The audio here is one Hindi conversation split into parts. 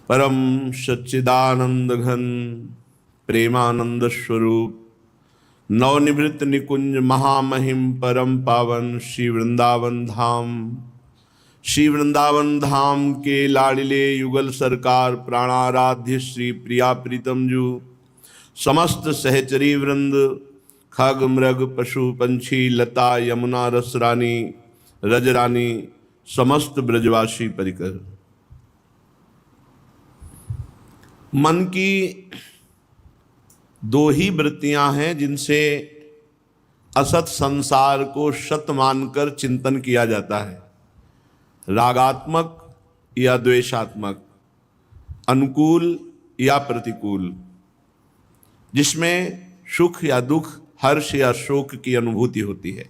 परम सच्चिदानंद घन प्रेमानंद स्वरूप नवनिवृत्त निकुंज महामहिम परम पावन श्री वृंदावन धाम, श्री वृंदावन धाम के लाडिले युगल सरकार प्राणाराध्य श्री प्रिया प्रीतम जू, समस्त सहचरी वृंद, खग मृग पशु पंछी लता यमुना रसरानी रजरानी, समस्त ब्रजवासी परिकर। मन की दो ही वृत्तियां हैं जिनसे असत संसार को सत मानकर चिंतन किया जाता है, रागात्मक या द्वेषात्मक, अनुकूल या प्रतिकूल, जिसमें सुख या दुख, हर्ष या शोक की अनुभूति होती है।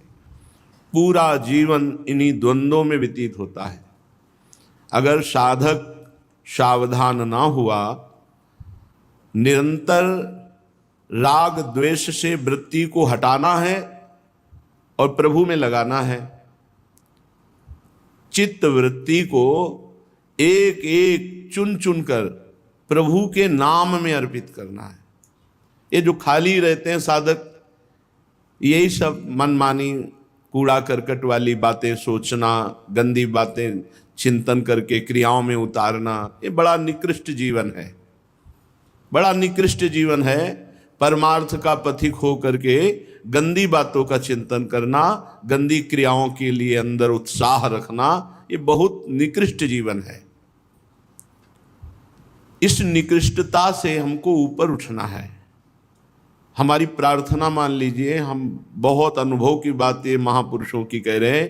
पूरा जीवन इन्हीं द्वंद्वों में व्यतीत होता है। अगर साधक सावधान ना हुआ, निरंतर राग द्वेष से वृत्ति को हटाना है और प्रभु में लगाना है। चित्त वृत्ति को एक एक चुन चुन कर प्रभु के नाम में अर्पित करना है। ये जो खाली रहते हैं साधक, यही सब मनमानी कूड़ा करकट वाली बातें सोचना, गंदी बातें चिंतन करके क्रियाओं में उतारना, ये बड़ा निकृष्ट जीवन है, बड़ा निकृष्ट जीवन है। परमार्थ का पथिक हो करके गंदी बातों का चिंतन करना, गंदी क्रियाओं के लिए अंदर उत्साह रखना, ये बहुत निकृष्ट जीवन है। इस निकृष्टता से हमको ऊपर उठना है। हमारी प्रार्थना मान लीजिए, हम बहुत अनुभव की बातें महापुरुषों की कह रहे हैं,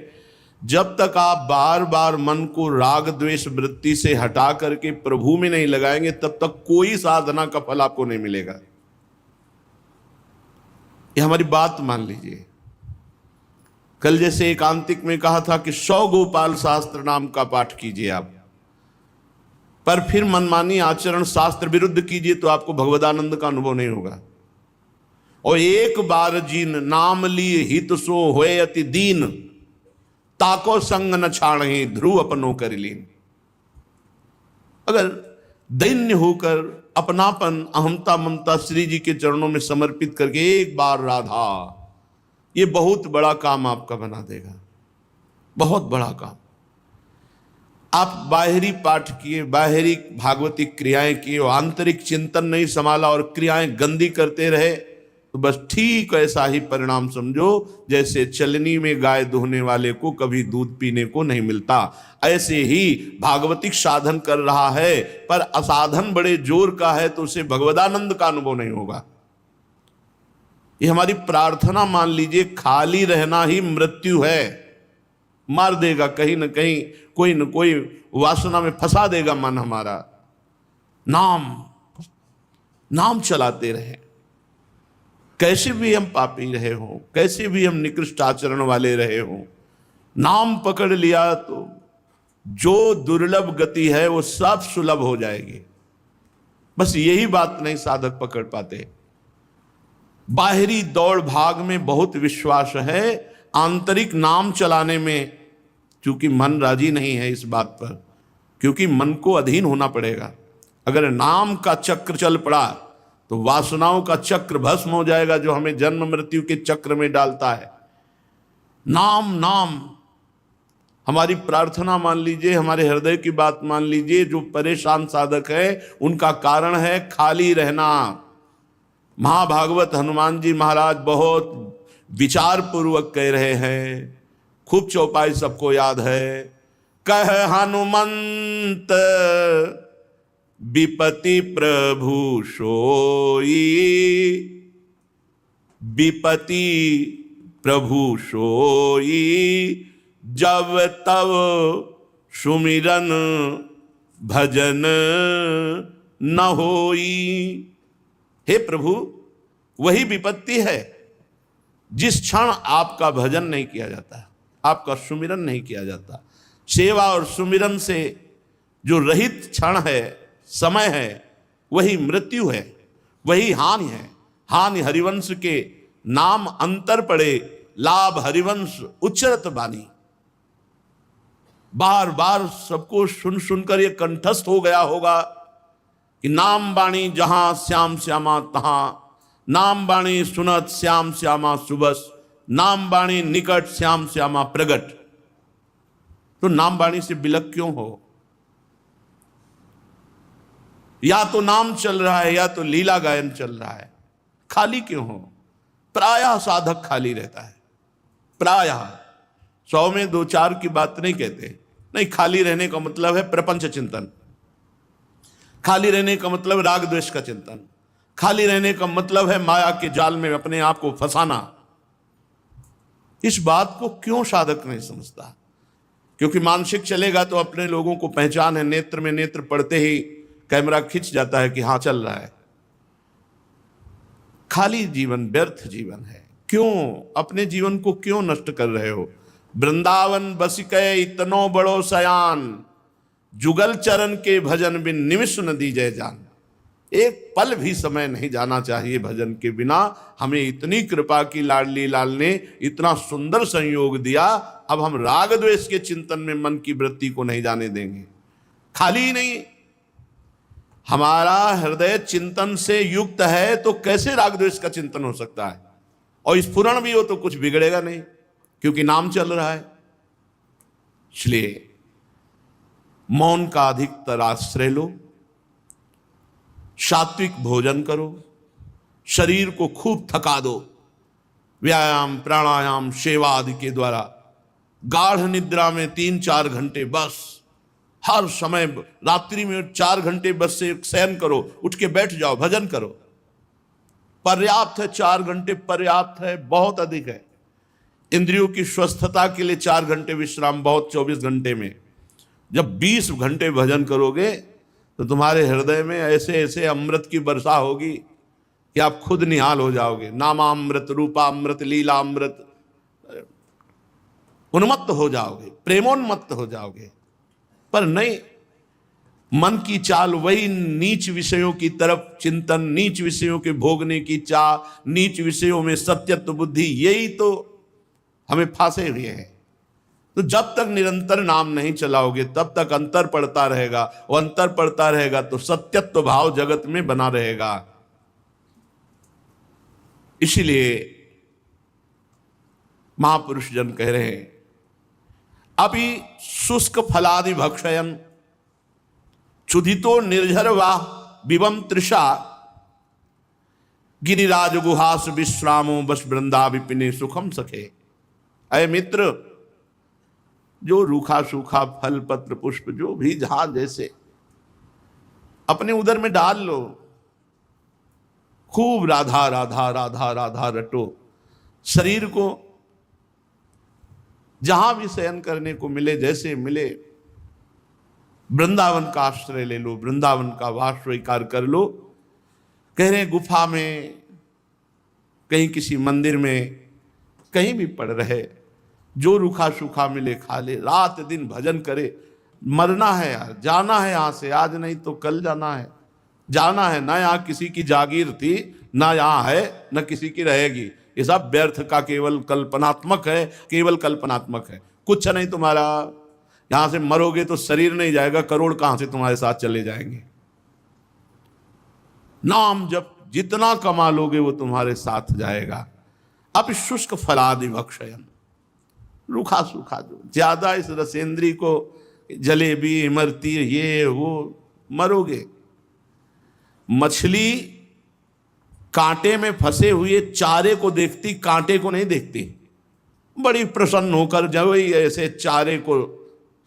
जब तक आप बार बार मन को राग द्वेष वृत्ति से हटा करके प्रभु में नहीं लगाएंगे, तब तक कोई साधना का फल आपको नहीं मिलेगा। ये हमारी बात मान लीजिए। कल जैसे एकांतिक में कहा था कि 100 गोपाल शास्त्र नाम का पाठ कीजिए आप, पर फिर मनमानी आचरण शास्त्र विरुद्ध कीजिए तो आपको भगवदानंद का अनुभव नहीं होगा। और एक बार जिन नाम ली हित सो होए अति दीन, ताको संग न छाड़े ध्रुव अपनो कर लीन। अगर दैन्य होकर अपनापन, अहमता ममता श्री जी के चरणों में समर्पित करके एक बार राधा, ये बहुत बड़ा काम आपका बना देगा, बहुत बड़ा काम। आप बाहरी पाठ किए, बाहरी भागवती क्रियाएं किए, आंतरिक चिंतन नहीं संभाला और क्रियाएं गंदी करते रहे, तो बस ठीक ऐसा ही परिणाम समझो जैसे चलनी में गाय दुहने वाले को कभी दूध पीने को नहीं मिलता। ऐसे ही भागवतिक साधन कर रहा है पर असाधन बड़े जोर का है तो उसे भगवदानंद का अनुभव नहीं होगा। ये हमारी प्रार्थना मान लीजिए, खाली रहना ही मृत्यु है। मार देगा कहीं न कहीं, कोई न कोई वासना में फंसा देगा मन हमारा। नाम चलाते रहे, कैसे भी हम पापी रहे हों, कैसे भी हम निकृष्ट आचरण वाले रहे हों, नाम पकड़ लिया तो जो दुर्लभ गति है वो सब सुलभ हो जाएगी। बस यही बात नहीं साधक पकड़ पाते। बाहरी दौड़ भाग में बहुत विश्वास है, आंतरिक नाम चलाने में चूंकि मन राजी नहीं है इस बात पर, क्योंकि मन को अधीन होना पड़ेगा। अगर नाम का चक्र चल पड़ा तो वासनाओं का चक्र भस्म हो जाएगा, जो हमें जन्म मृत्यु के चक्र में डालता है। नाम हमारी प्रार्थना मान लीजिए, हमारे हृदय की बात मान लीजिए। जो परेशान साधक है उनका कारण है खाली रहना। महाभागवत हनुमान जी महाराज बहुत विचार पूर्वक कह रहे हैं, खूब चौपाई सबको याद है। कह हनुमंत विपति प्रभु सोई, विपति प्रभु सोई, जब तब सुमिरन भजन न होई। हे प्रभु, वही विपत्ति है जिस क्षण आपका भजन नहीं किया जाता, आपका सुमिरन नहीं किया जाता। सेवा और सुमिरन से जो रहित क्षण है, समय है, वही मृत्यु है, वही हानि है। हानि हरिवंश के नाम अंतर पड़े, लाभ हरिवंश उच्चरत बानी। बार बार सबको सुन सुनकर ये कंठस्थ हो गया होगा कि नाम बाणी जहां श्याम श्यामा तहां, नाम बाणी सुनत श्याम श्यामा सुबस, नाम बाणी निकट श्याम श्यामा प्रगट। तो नाम बाणी से बिलक क्यों हो? या तो नाम चल रहा है या तो लीला गायन चल रहा है, खाली क्यों हो? प्रायः साधक खाली रहता है, प्रायः 100 में 2-4 की बात नहीं कहते। नहीं, खाली रहने का मतलब है प्रपंच चिंतन, खाली रहने का मतलब राग द्वेष का चिंतन, खाली रहने का मतलब है माया के जाल में अपने आप को फंसाना। इस बात को क्यों साधक नहीं समझता? क्योंकि मानसिक चलेगा तो अपने लोगों को पहचान है, नेत्र में नेत्र पड़ते ही कैमरा खिंच जाता है कि हाँ चल रहा है। खाली जीवन व्यर्थ जीवन है। क्यों अपने जीवन को क्यों नष्ट कर रहे हो? वृंदावन बसिकै इतनो बड़ो सयान, जुगल चरण के भजन बिन निमिष न दीजय जान। एक पल भी समय नहीं जाना चाहिए भजन के बिना। हमें इतनी कृपा की लाडली लाल ने इतना सुंदर संयोग दिया, अब हम राग द्वेष के चिंतन में मन की वृत्ति को नहीं जाने देंगे। खाली ही नहीं, हमारा हृदय चिंतन से युक्त है तो कैसे राग द्वेष का चिंतन हो सकता है? और स्फुरण भी हो तो कुछ बिगड़ेगा नहीं, क्योंकि नाम चल रहा है। इसलिए मौन का अधिकतर आश्रय लो, सात्विक भोजन करो, शरीर को खूब थका दो, व्यायाम प्राणायाम सेवा आदि के द्वारा गाढ़ निद्रा में 3-4 घंटे बस, हर समय रात्रि में 4 घंटे बस से शयन करो, उठ के बैठ जाओ, भजन करो। पर्याप्त है, 4 घंटे पर्याप्त है, बहुत अधिक है। इंद्रियों की स्वस्थता के लिए 4 घंटे विश्राम बहुत, 24 घंटे में। जब 20 घंटे भजन करोगे तो तुम्हारे हृदय में ऐसे ऐसे अमृत की वर्षा होगी कि आप खुद निहाल हो जाओगे। नामामृत, रूपामृत, लीलामृत, उन्मत्त हो जाओगे, प्रेमोन्मत्त हो जाओगे। पर नहीं, मन की चाल वही नीच विषयों की तरफ चिंतन, नीच विषयों के भोगने की चाह, नीच विषयों में सत्यत्व बुद्धि, यही तो हमें फांसे हुए हैं। तो जब तक निरंतर नाम नहीं चलाओगे तब तक अंतर पड़ता रहेगा, और अंतर पड़ता रहेगा तो सत्यत्व भाव जगत में बना रहेगा। इसीलिए महापुरुष जन कह रहे हैं, अभी शुष्क फलादि भक्षयन क्षुधितो निर्झर वा विवम तृषा, गिरिराज गुहास विश्रामो बस वृंदा विपिने सुखम सखे। अय मित्र, जो रूखा सूखा फल पत्र पुष्प जो भी जहां जैसे अपने उदर में डाल लो, खूब राधा राधा राधा राधा रटो। शरीर को जहां भी शयन करने को मिले, जैसे मिले, वृंदावन का आश्रय ले लो, वृंदावन का वास स्वीकार कर लो। कह रहे गुफा में, कहीं किसी मंदिर में, कहीं भी पड़ रहे, जो रूखा सूखा मिले खा ले, रात दिन भजन करे। मरना है यार, जाना है यहां से, आज नहीं तो कल जाना है, जाना है ना। यहाँ किसी की जागीर थी ना, यहाँ है न किसी की रहेगी। ये सब व्यर्थ का केवल कल्पनात्मक है, केवल कल्पनात्मक है, कुछ नहीं तुम्हारा। यहां से मरोगे तो शरीर नहीं जाएगा, करोड़ कहां से तुम्हारे साथ चले जाएंगे। नाम जब जितना कमा लोगे वो तुम्हारे साथ जाएगा। अब शुष्क फलादि भक्षयन, रूखा सूखा जो ज्यादा इस रसेंद्री को, जलेबी इमरती ये वो, मरोगे। मछली कांटे में फंसे हुए चारे को देखती, कांटे को नहीं देखती। बड़ी प्रसन्न होकर जब वही ऐसे चारे को,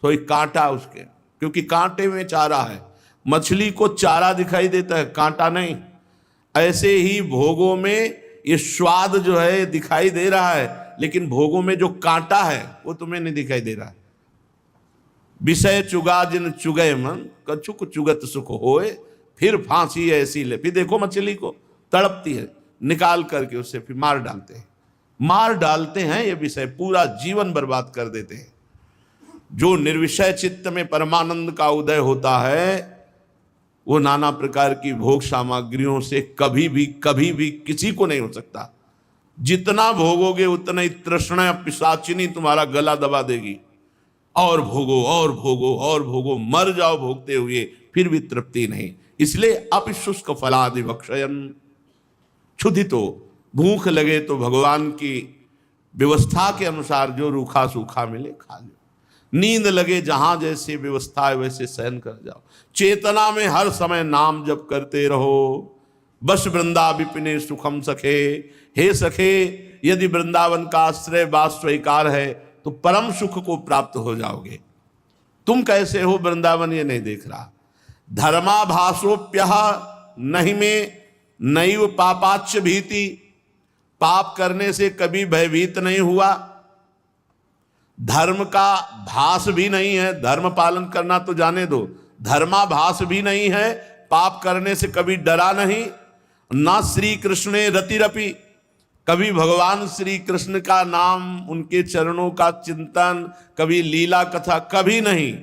कोई कांटा उसके, क्योंकि कांटे में चारा है। मछली को चारा दिखाई देता है, कांटा नहीं। ऐसे ही भोगों में ये स्वाद जो है दिखाई दे रहा है, लेकिन भोगों में जो कांटा है वो तुम्हें नहीं दिखाई दे रहा है। विषय चुगा जिन चुगय मन, कछुक चुगत सुख होए, फिर फांसी ऐसी ले। फिर देखो मछली को तड़पती है, निकाल करके उससे फिर मार डालते हैं। ये विषय पूरा जीवन बर्बाद कर देते हैं। जो निर्विषय चित्त में परमानंद का उदय होता है, वो नाना प्रकार की भोग सामग्रियों से कभी भी किसी को नहीं हो सकता। जितना भोगोगे उतना ही तृष्णा पिशाचिनी तुम्हारा गला दबा देगी। और भोगो और भोगो और भोगो, मर जाओ भोगते हुए, फिर भी तृप्ति नहीं। इसलिए अपशुष्क फलादि भक्षयन, क्षुधितो, भूख लगे तो भगवान की व्यवस्था के अनुसार जो रूखा सूखा मिले खा लो, नींद लगे जहां जैसी व्यवस्था है वैसे शयन कर जाओ, चेतना में हर समय नाम जप करते रहो। बस वृंदा विपिने सुखम सखे, हे सखे यदि वृंदावन का आश्रय वास स्वीकार है तो परम सुख को प्राप्त हो जाओगे। तुम कैसे हो वृंदावन ये नहीं देख रहा। धर्माभासोप्य नहीं में नैव पापाच्य भीति, पाप करने से कभी भयभीत नहीं हुआ, धर्म का भास भी नहीं है, धर्म पालन करना तो जाने दो, धर्माभास भी नहीं है, पाप करने से कभी डरा नहीं। ना श्री कृष्णे रतिरपि, कभी भगवान श्री कृष्ण का नाम, उनके चरणों का चिंतन, कभी लीला कथा कभी नहीं।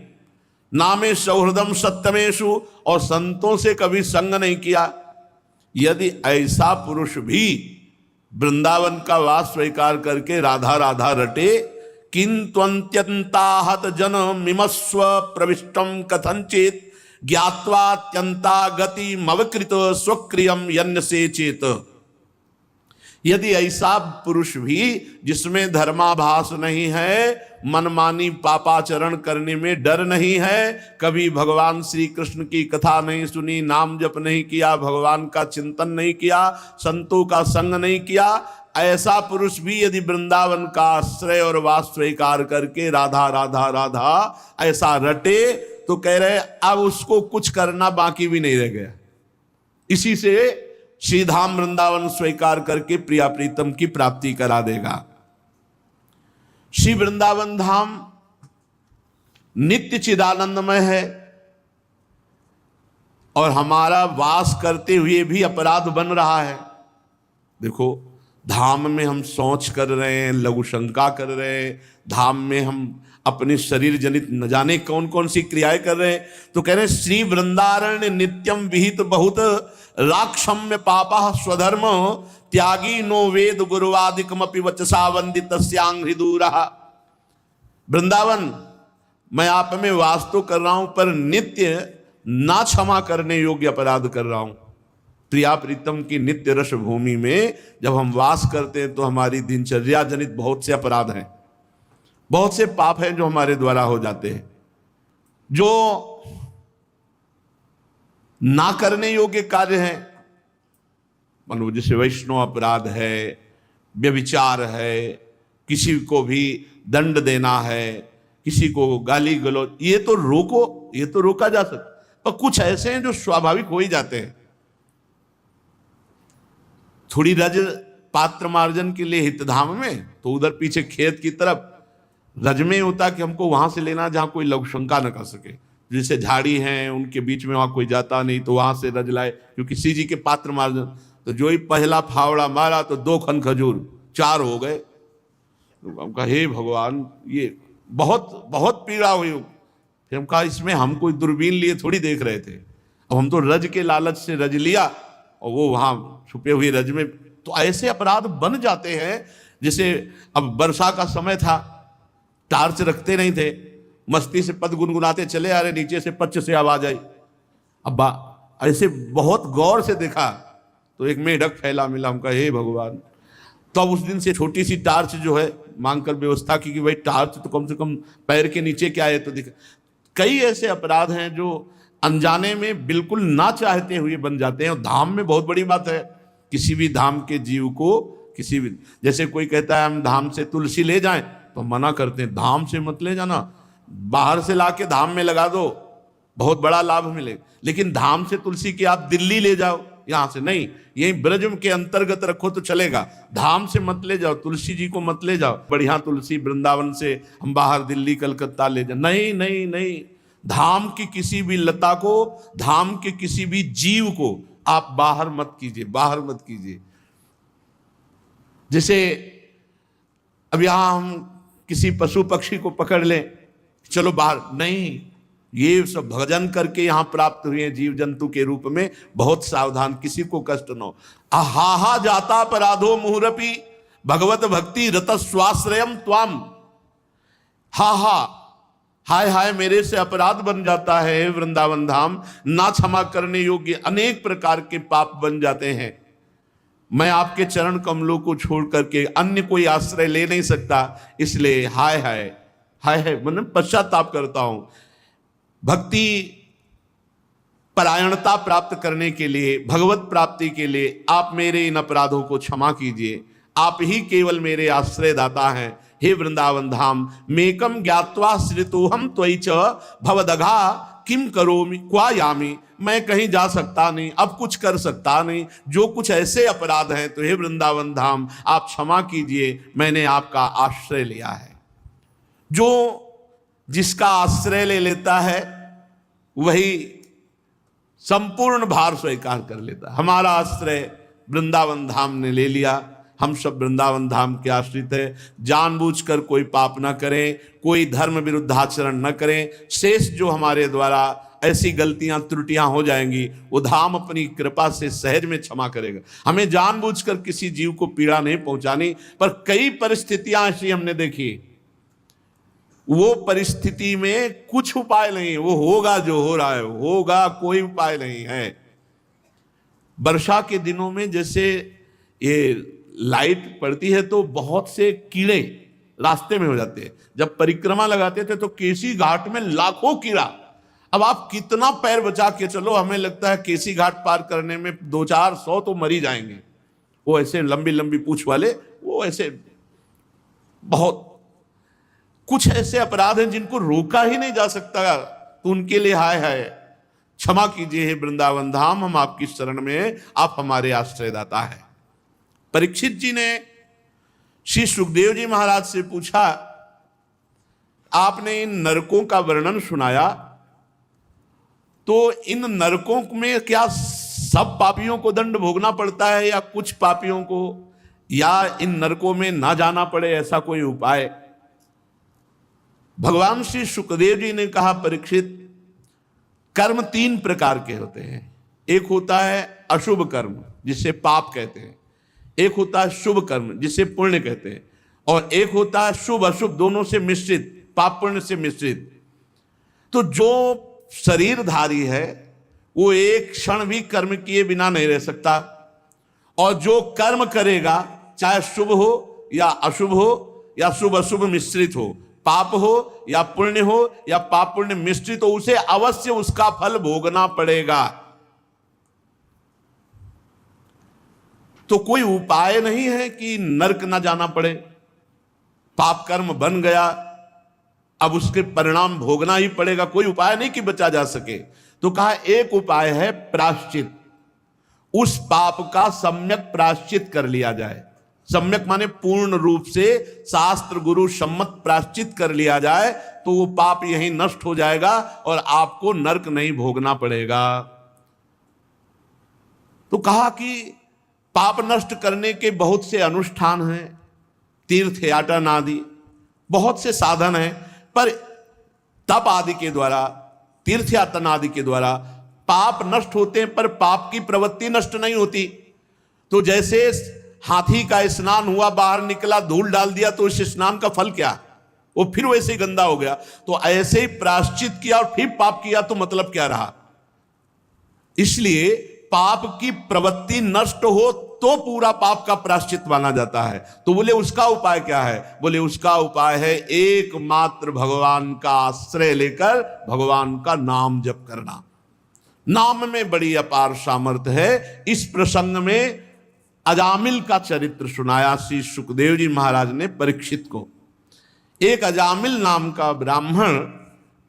नामे सौहृदम सत्यमेशु, और संतों से कभी संग नहीं किया। यदि ऐसा पुरुष भी वृंदावन का वास स्वीकार करके राधा राधा रटे, किंत्वन्त्यंताहत जन मिमस्व प्रविष्टम कथंचित ज्ञात्वात्यंता गति मवकृत स्वक्रियम यन्न से चेत। यदि ऐसा पुरुष भी जिसमें धर्माभास नहीं है, मनमानी पापाचरण करने में डर नहीं है, कभी भगवान श्री कृष्ण की कथा नहीं सुनी, नाम जप नहीं किया, भगवान का चिंतन नहीं किया, संतों का संग नहीं किया, ऐसा पुरुष भी यदि वृंदावन का आश्रय और वास स्वीकार करके राधा राधा राधा ऐसा रटे, तो कह रहे अब उसको कुछ करना बाकी भी नहीं रह गया। इसी से श्री धाम वृंदावन स्वीकार करके प्रिया प्रीतम की प्राप्ति करा देगा। श्री वृंदावन धाम नित्य चिदानंदमय है, और हमारा वास करते हुए भी अपराध बन रहा है। देखो, धाम में हम शौच कर रहे हैं, लघु शंका कर रहे हैं, धाम में हम अपने शरीर जनित न जाने कौन कौन सी क्रियाएं कर रहे हैं। तो कह रहे हैं श्री वृंदारण्य नित्यम विहित बहुत राक्षम्य पापा स्वधर्म त्यागी नो वेद गुरुवादिकमपि वचसा वंदित हृदूरः। वृंदावन मैं आप में वास तो कर रहा हूं, पर नित्य ना क्षमा करने योग्य अपराध कर रहा हूं। प्रिया प्रीतम की नित्य रस भूमि में जब हम वास करते हैं तो हमारी दिनचर्या जनित बहुत से अपराध हैं, बहुत से पाप हैं जो हमारे द्वारा हो जाते हैं, जो ना करने योग्य कार्य हैं। मानो जैसे वैष्णव अपराध है, व्यभिचार है, किसी को भी दंड देना है, किसी को गाली गलौज, ये तो रोको, ये तो रोका जा सकता, पर कुछ ऐसे हैं जो स्वाभाविक हो ही जाते हैं। थोड़ी रज पात्र मार्जन के लिए हितधाम में, तो उधर पीछे खेत की तरफ रज में होता कि हमको वहां से लेना जहां कोई लघु शंका न कर सके, जैसे झाड़ी हैं उनके बीच में वहां कोई जाता नहीं तो वहां से रज लाए, क्योंकि सीजी के पात्र मार्जन। तो जो ही पहला फावड़ा मारा तो 2 खन खजूर, 4 हो गए। तो हम कहा हे भगवान, ये बहुत बहुत पीड़ा हुई। फिर हम कहा इसमें हम कोई दूरबीन लिए थोड़ी देख रहे थे, अब हम तो रज के लालच से रज लिया और वो वहां छुपे हुए रज में। तो ऐसे अपराध बन जाते हैं। जैसे अब वर्षा का समय था, टार्च रखते नहीं थे, मस्ती से पद गुनगुनाते चले आ रहे, नीचे से पच्च से आवाज आई। अब ऐसे बहुत गौर से देखा तो एक मेढक फैला मिला। हम कहा हे भगवान। तो अब उस दिन से छोटी सी टार्च जो है मांग कर व्यवस्था की कि भाई टार्च तो कम से कम पैर के नीचे क्या है तो दिखा। कई ऐसे अपराध हैं जो अनजाने में बिल्कुल ना चाहते हुए बन जाते हैं। और धाम में बहुत बड़ी बात है, किसी भी धाम के जीव को किसी भी, जैसे कोई कहता है हम धाम से तुलसी ले जाएं तो मना करते हैं, धाम से मत ले जाना, बाहर से लाके धाम में लगा दो, बहुत बड़ा लाभ मिलेगा। लेकिन धाम से तुलसी की आप दिल्ली ले जाओ, यहां से नहीं, यही ब्रज के अंतर्गत रखो तो चलेगा, धाम से मत ले जाओ, तुलसी जी को मत ले जाओ। बढ़िया तुलसी वृंदावन से हम बाहर दिल्ली कलकत्ता ले जाओ, नहीं नहीं नहीं। धाम की किसी भी लता को, धाम के किसी भी जीव को आप बाहर मत कीजिए, बाहर मत कीजिए। जैसे अब यहां हम किसी पशु पक्षी को पकड़ लें, चलो बाहर, नहीं, ये सब भजन करके यहां प्राप्त हुए जीव जंतु के रूप में, बहुत सावधान, किसी को कष्ट न हो। अहाहा जाता अपराधो मुहुरपि भगवत भक्ति रत स्वाश्रयम त्वाम। हा हाय हाय मेरे से अपराध बन जाता है, वृंदावन धाम ना क्षमा करने योग्य अनेक प्रकार के पाप बन जाते हैं। मैं आपके चरण कमलों को छोड़ करके अन्य कोई आश्रय ले नहीं सकता, इसलिए हाय हाय हाय हाय मन पश्चाताप करता हूं। भक्ति परायणता प्राप्त करने के लिए, भगवत प्राप्ति के लिए आप मेरे इन अपराधों को क्षमा कीजिए। आप ही केवल मेरे आश्रय दाता हैं। हे वृंदावन धाम, मेकम ज्ञात्वा श्रितोहम त्वयि च भवदघा किम करोमि क्वा यामि। मैं कहीं जा सकता नहीं, अब कुछ कर सकता नहीं, जो कुछ ऐसे अपराध हैं तो हे वृंदावन धाम आप क्षमा कीजिए, मैंने आपका आश्रय लिया है। जो जिसका आश्रय ले लेता है वही संपूर्ण भार स्वीकार कर लेता। हमारा आश्रय वृंदावन धाम ने ले लिया, हम सब वृंदावन धाम के आश्रित है। जानबूझकर कोई पाप न करें, कोई धर्म विरुद्ध आचरण न करें। शेष जो हमारे द्वारा ऐसी गलतियां त्रुटियां हो जाएंगी वो धाम अपनी कृपा से सहज में क्षमा करेगा। हमें जानबूझकर किसी जीव को पीड़ा नहीं पहुंचानी, पर कई परिस्थितियां ऐसी हमने देखी, वो परिस्थिति में कुछ उपाय नहीं, वो होगा जो हो रहा है होगा, कोई उपाय नहीं है। वर्षा के दिनों में जैसे ये लाइट पड़ती है तो बहुत से कीड़े रास्ते में हो जाते हैं। जब परिक्रमा लगाते थे तो केसी घाट में लाखों कीड़ा। अब आप कितना पैर बचा के चलो, हमें लगता है केसी घाट पार करने में 200-400 तो मर ही जाएंगे। वो ऐसे लंबी लंबी पूंछ वाले, वो ऐसे बहुत कुछ ऐसे अपराध हैं जिनको रोका ही नहीं जा सकता, तो उनके लिए हाय हाय क्षमा कीजिए। हे वृंदावन धाम, हम आपकी शरण में, आप हमारे आश्रयदाता है। परीक्षित जी ने श्री सुखदेव जी महाराज से पूछा, आपने इन नरकों का वर्णन सुनाया, तो इन नरकों में क्या सब पापियों को दंड भोगना पड़ता है या कुछ पापियों को, या इन नरकों में ना जाना पड़े, ऐसा कोई उपाय? भगवान श्री सुखदेव जी ने कहा, परीक्षित कर्म 3 प्रकार के होते हैं। एक होता है अशुभ कर्म जिसे पाप कहते हैं, एक होता है शुभ कर्म जिसे पुण्य कहते हैं, और एक होता है शुभ अशुभ दोनों से मिश्रित, पाप पुण्य से मिश्रित। तो जो शरीरधारी है वो एक क्षण भी कर्म किए बिना नहीं रह सकता, और जो कर्म करेगा चाहे शुभ हो या अशुभ हो या शुभ अशुभ मिश्रित हो, पाप हो या पुण्य हो या पाप पुण्य मिश्रित हो, उसे अवश्य उसका फल भोगना पड़ेगा। तो कोई उपाय नहीं है कि नरक ना जाना पड़े। पाप कर्म बन गया, अब उसके परिणाम भोगना ही पड़ेगा, कोई उपाय नहीं कि बचा जा सके। तो कहा एक उपाय है प्रायश्चित, उस पाप का सम्यक प्रायश्चित कर लिया जाए। सम्यक माने पूर्ण रूप से शास्त्र गुरु सम्मत प्रायश्चित कर लिया जाए, तो वो पाप यहीं नष्ट हो जाएगा और आपको नरक नहीं भोगना पड़ेगा। तो कहा कि पाप नष्ट करने के बहुत से अनुष्ठान हैं, तीर्थ याटन आदि बहुत से साधन हैं, पर तप आदि के द्वारा, तीर्थ यातन आदि के द्वारा पाप नष्ट होते हैं, पर पाप की प्रवृत्ति नष्ट नहीं होती। तो जैसे हाथी का स्नान हुआ, बाहर निकला, धूल डाल दिया, तो इस स्नान का फल क्या? वो फिर वैसे ही गंदा हो गया। तो ऐसे ही प्रायश्चित किया और फिर पाप किया तो मतलब क्या रहा? इसलिए पाप की प्रवृत्ति नष्ट हो तो पूरा पाप का प्रायश्चित माना जाता है। तो बोले उसका उपाय क्या है? बोले उसका उपाय है एकमात्र भगवान का आश्रय लेकर भगवान का नाम जप करना। नाम में बड़ी अपार सामर्थ्य है। इस प्रसंग में अजामिल का चरित्र सुनाया श्री सुखदेव जी महाराज ने परीक्षित को। एक अजामिल नाम का ब्राह्मण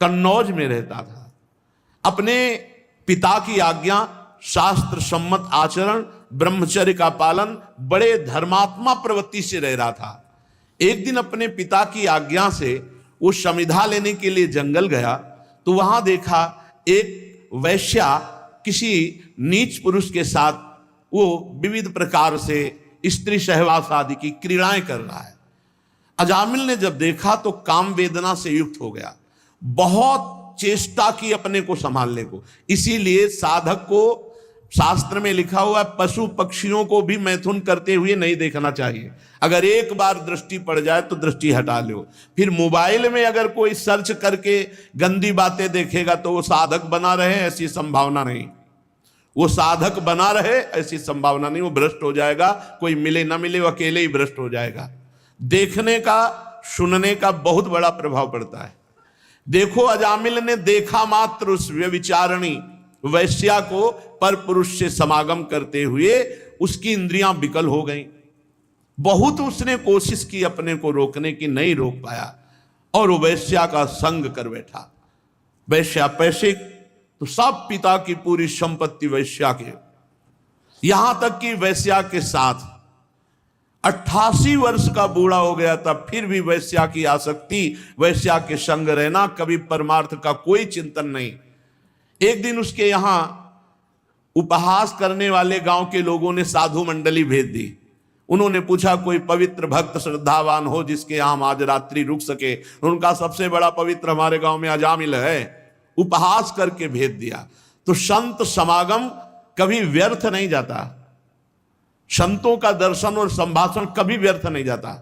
कन्नौज में रहता था। अपने पिता की आज्ञा, शास्त्र सम्मत आचरण, ब्रह्मचर्य का पालन, बड़े धर्मात्मा प्रवृत्ति से रह रहा था। एक दिन अपने पिता की आज्ञा से वो समिधा लेने के लिए जंगल गया, तो वहां देखा एक वैश्या किसी नीच पुरुष के साथ वो विविध प्रकार से स्त्री सहवास आदि की क्रीड़ाएं कर रहा है। अजामिल ने जब देखा तो काम वेदना से युक्त हो गया, बहुत चेष्टा की अपने को संभालने को। इसीलिए साधक को शास्त्र में लिखा हुआ है पशु पक्षियों को भी मैथुन करते हुए नहीं देखना चाहिए। अगर एक बार दृष्टि पड़ जाए तो दृष्टि हटा लो। फिर मोबाइल में अगर कोई सर्च करके गंदी बातें देखेगा तो वो साधक बना रहे, ऐसी संभावना नहीं। वो साधक बना रहे ऐसी संभावना नहीं, वो भ्रष्ट हो जाएगा। कोई मिले ना मिले वो अकेले ही भ्रष्ट हो जाएगा। देखने का सुनने का बहुत बड़ा प्रभाव पड़ता है। देखो अजामिल ने देखा मात्र उस व्यभिचारिणी वैश्या को पर पुरुष से समागम करते हुए उसकी इंद्रियां विकल हो गईं। बहुत उसने कोशिश की अपने को रोकने की, नहीं रोक पाया और वो वैश्या का संग कर बैठा। वैश्या पैसे तो सब पिता की पूरी संपत्ति वैश्या के, यहां तक कि वैश्या के साथ 88 वर्ष का बूढ़ा हो गया था, फिर भी वैश्या की आसक्ति, वैश्या के संग रहना, कभी परमार्थ का कोई चिंतन नहीं। एक दिन उसके यहां उपहास करने वाले गांव के लोगों ने साधु मंडली भेज दी। उन्होंने पूछा कोई पवित्र भक्त श्रद्धावान हो जिसके यहां हम आज रात्रि रुक सके। उनका सबसे बड़ा पवित्र हमारे गांव में अजामिल है। उपहास करके भेज दिया। तो संत समागम कभी व्यर्थ नहीं जाता। संतों का दर्शन और संभाषण कभी व्यर्थ नहीं जाता।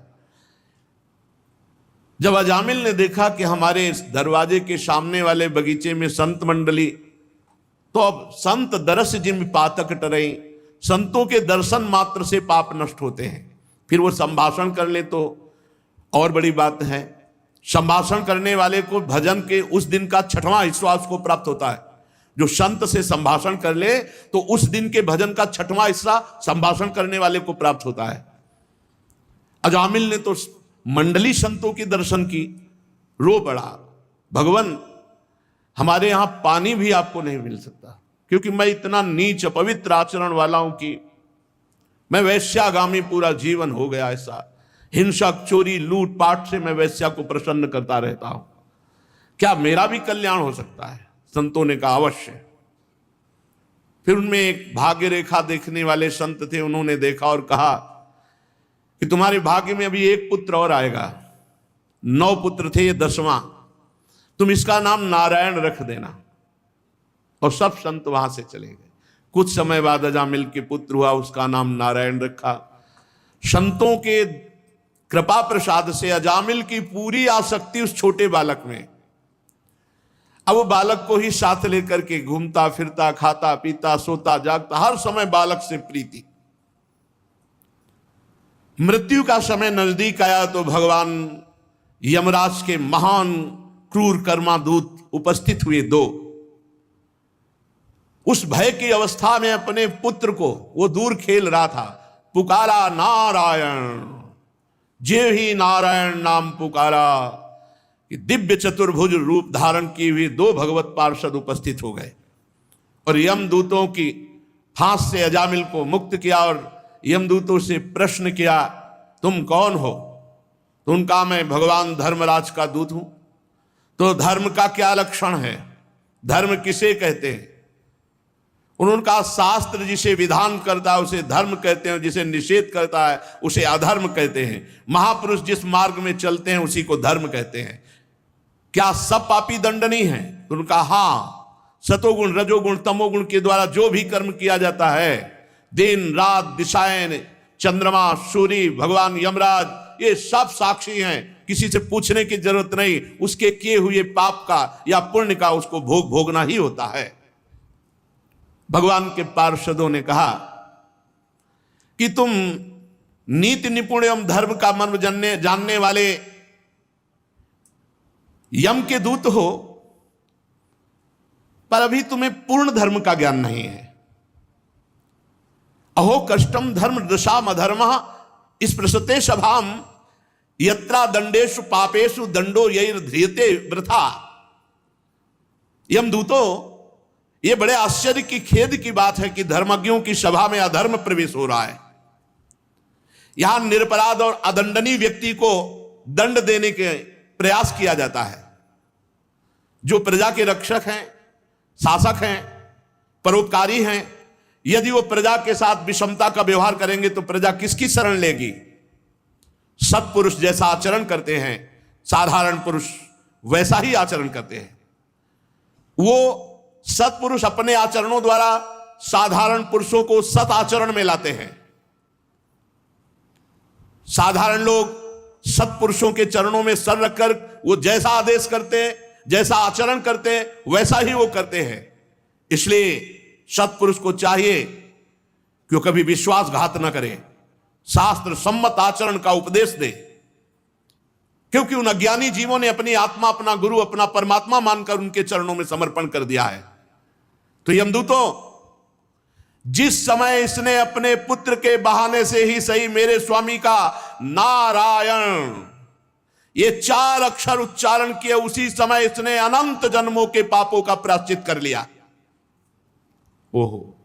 जब अजामिल ने देखा कि हमारे इस दरवाजे के सामने वाले बगीचे में संत मंडली, तो अब संत दरस जिम पातक टरई, संतों के दर्शन मात्र से पाप नष्ट होते हैं। फिर वो संभाषण कर ले तो और बड़ी बात है। संभाषण करने वाले को भजन के उस दिन का 6वां हिस्सा उसको प्राप्त होता है। जो संत से संभाषण कर ले तो उस दिन के भजन का 6वां हिस्सा संभाषण करने वाले को प्राप्त होता है। अजामिल ने तो मंडली संतों के दर्शन की, रो पड़ा, भगवान हमारे यहां पानी भी आपको नहीं मिल सकता, क्योंकि मैं इतना नीच अपवित्र आचरण वाला हूं कि मैं वैश्यागामी पूरा जीवन हो गया। ऐसा हिंसक, चोरी, लूट पाट से मैं वैश्या को प्रसन्न करता रहता हूं। क्या मेरा भी कल्याण हो सकता है? संतों ने कहा अवश्य। फिर उनमें एक भाग्य रेखा देखने वाले संत थे। उन्होंने देखा और कहा कि तुम्हारे भाग्य में अभी एक पुत्र और आएगा। 9 पुत्र थे, ये 10वां, तुम इसका नाम नारायण रख देना। और सब संत वहां से चले गए। कुछ समय बाद अजामिल के पुत्र हुआ, उसका नाम नारायण रखा। संतों के कृपा प्रसाद से अजामिल की पूरी आसक्ति उस छोटे बालक में। अब वो बालक को ही साथ लेकर के घूमता फिरता, खाता पीता, सोता जागता, हर समय बालक से प्रीति। मृत्यु का समय नजदीक आया तो भगवान यमराज के महान क्रूर कर्मादूत उपस्थित हुए 2। उस भय की अवस्था में अपने पुत्र को वो दूर खेल रहा था, पुकारा नारायण, जे ही नारायण नाम पुकारा, कि दिव्य चतुर्भुज रूप धारण किए हुए 2 भगवत पार्षद उपस्थित हो गए और यमदूतों की फांस से अजामिल को मुक्त किया और यमदूतों से प्रश्न किया तुम कौन हो? तो उनका मैं भगवान धर्मराज का दूत हूं। तो धर्म का क्या लक्षण है? धर्म किसे कहते हैं? उन्होंने कहा शास्त्र जिसे विधान करता है उसे धर्म कहते हैं, जिसे निषेध करता है उसे अधर्म कहते हैं। महापुरुष जिस मार्ग में चलते हैं उसी को धर्म कहते हैं। क्या सब पापी दंडनीय है? तो उन्होंने कहा हाँ, सतोगुण रजोगुण तमोगुण के द्वारा जो भी कर्म किया जाता है, दिन रात दिशाएं, चंद्रमा, सूर्य, भगवान यमराज, ये सब साक्षी हैं। किसी से पूछने की जरूरत नहीं, उसके किए हुए पाप का या पुण्य का उसको भोगना ही होता है। भगवान के पार्षदों ने कहा कि तुम नीति निपुण एवं धर्म का मर्म जानने वाले यम के दूत हो, पर अभी तुम्हें पूर्ण धर्म का ज्ञान नहीं है। अहो कष्टम धर्म दशाम अधर्म स्पृशते सभाम यत्रा दंडेषु पापेषु दंडो यैर ध्रियते वृथा। यमदूतों, ये बड़े आश्चर्य की, खेद की बात है कि धर्मज्ञों की सभा में अधर्म प्रवेश हो रहा है। यहां निरपराध और अदंडनीय व्यक्ति को दंड देने के प्रयास किया जाता है। जो प्रजा के रक्षक हैं, शासक हैं, परोपकारी हैं, यदि वो प्रजा के साथ विषमता का व्यवहार करेंगे तो प्रजा किसकी शरण लेगी? सत्पुरुष जैसा आचरण करते हैं, साधारण पुरुष वैसा ही आचरण करते हैं। वो सत्पुरुष अपने आचरणों द्वारा साधारण पुरुषों को सत आचरण में लाते हैं। साधारण लोग सत्पुरुषों के चरणों में सर रखकर वो जैसा आदेश करते हैं, जैसा आचरण करते हैं, वैसा ही वो करते हैं। इसलिए सत्पुरुष को चाहिए कि वो कभी विश्वासघात न करे, शास्त्र सम्मत आचरण का उपदेश दे, क्योंकि उन अज्ञानी जीवों ने अपनी आत्मा, अपना गुरु, अपना परमात्मा मानकर उनके चरणों में समर्पण कर दिया है। तो यमदूतों, जिस समय इसने अपने पुत्र के बहाने से ही सही मेरे स्वामी का नारायण ये 4 अक्षर उच्चारण किए, उसी समय इसने अनंत जन्मों के पापों का प्रायश्चित कर लिया। ओहो,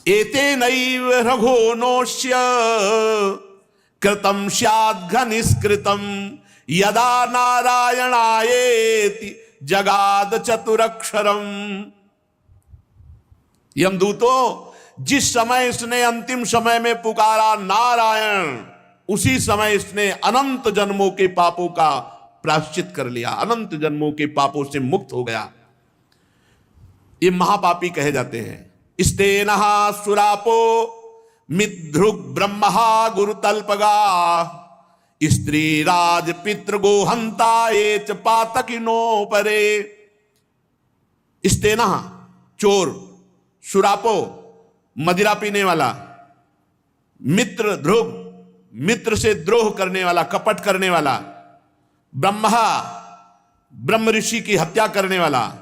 एतेनैव रघोनोष्य कृतं स्याद् घनिष्कृतं यदा नारायणायेति जगाद चतुरक्षरम। यमदूतों, जिस समय इसने अंतिम समय में पुकारा नारायण, उसी समय इसने अनंत जन्मों के पापों का प्रायश्चित कर लिया, अनंत जन्मों के पापों से मुक्त हो गया। ये महापापी कहे जाते हैं। स्तेनः सुरापो मिद्धृग ब्रह्महा गुरुतल्पगा स्त्री राज पितृ गोहंता ये च पातकिनो परे। स्तेनः चोर, सुरापो मदिरा पीने वाला, मित्र ध्रुव मित्र से द्रोह करने वाला, कपट करने वाला, ब्रह्महा ब्रह्म ऋषि की हत्या करने वाला,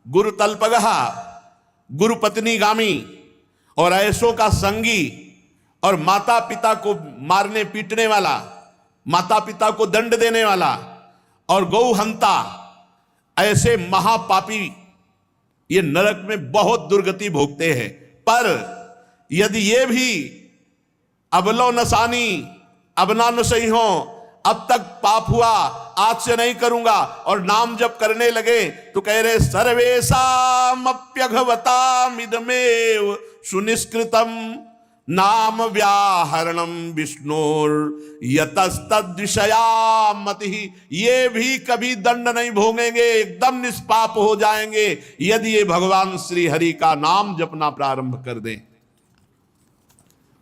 गुरु तल्पगहा गुरु पत्नी गामी और ऐसों का संगी, और माता पिता को मारने पीटने वाला, माता पिता को दंड देने वाला, और गौहंता, ऐसे महापापी ये नरक में बहुत दुर्गति भोगते हैं। पर यदि ये भी अबलो नसानी, अबना न सही हो, अब तक पाप हुआ, आज से नहीं करूंगा, और नाम जब करने लगे तो कह रहे सर्वेषामप्यघवतामिदमेव सुनिष्कृतम नाम व्याहरणम विष्णुर यतस्तद्विषयामतिः। ये भी कभी दंड नहीं भोगेंगे, एकदम निष्पाप हो जाएंगे यदि ये भगवान श्री हरि का नाम जपना प्रारंभ कर दें।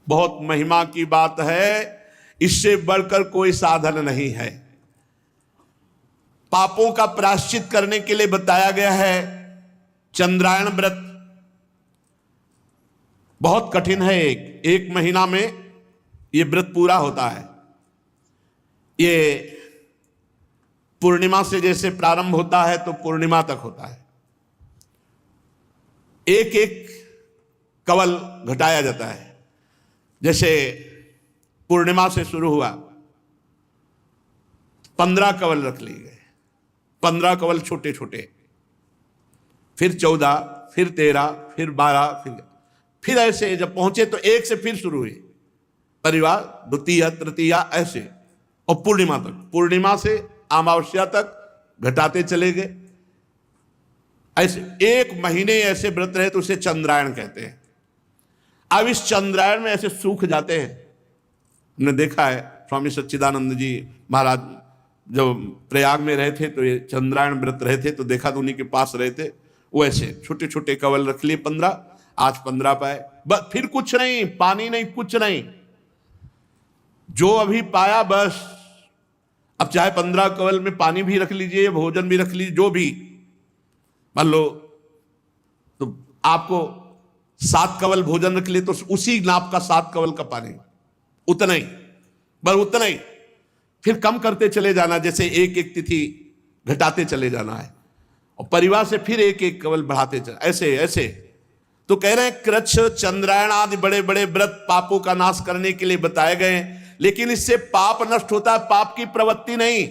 बहुत महिमा की बात है, इससे बढ़कर कोई साधन नहीं है। पापों का प्रायश्चित करने के लिए बताया गया है चंद्रायण व्रत। बहुत कठिन है, एक महीना में यह व्रत पूरा होता है। ये पूर्णिमा से जैसे प्रारंभ होता है तो पूर्णिमा तक होता है। एक एक कवल घटाया जाता है। जैसे पूर्णिमा से शुरू हुआ, 15 कवल रख लिए गए, 15 कवल छोटे छोटे, फिर 14, फिर 13, फिर 12, फिर ऐसे जब पहुंचे तो एक से फिर शुरू हुई परिवार, द्वितीय तृतीया ऐसे, और पूर्णिमा तक, पूर्णिमा से अमावस्या तक घटाते चले गए। ऐसे 1 महीने ऐसे व्रत रहे तो उसे चंद्रायण कहते हैं। अब इस चंद्रायण में ऐसे सूख जाते हैं। हमने देखा है स्वामी सच्चिदानंद जी महाराज जब प्रयाग में रहे थे तो ये चंद्रायण व्रत रहे थे, तो देखा तो उन्हीं के पास रहे थे, वो ऐसे छोटे छोटे कवल रख लिए 15, आज 15 पाए, बस फिर कुछ नहीं, पानी नहीं, कुछ नहीं, जो अभी पाया बस। अब चाहे 15 कवल में पानी भी रख लीजिए, भोजन भी रख लीजिए, जो भी मान लो, तो आपको 7 कवल भोजन रख लिए तो उसी नाप का 7 कवल का पानी, उतना ही, बस उतना ही। फिर कम करते चले जाना, जैसे एक एक तिथि घटाते चले जाना है, और परिवार से फिर एक एक कवल बढ़ाते चले, ऐसे ऐसे। तो कह रहे हैं कृच्छ, चंद्रायण आदि बड़े बड़े व्रत पापों का नाश करने के लिए बताए गए, लेकिन इससे पाप नष्ट होता है, पाप की प्रवृत्ति नहीं।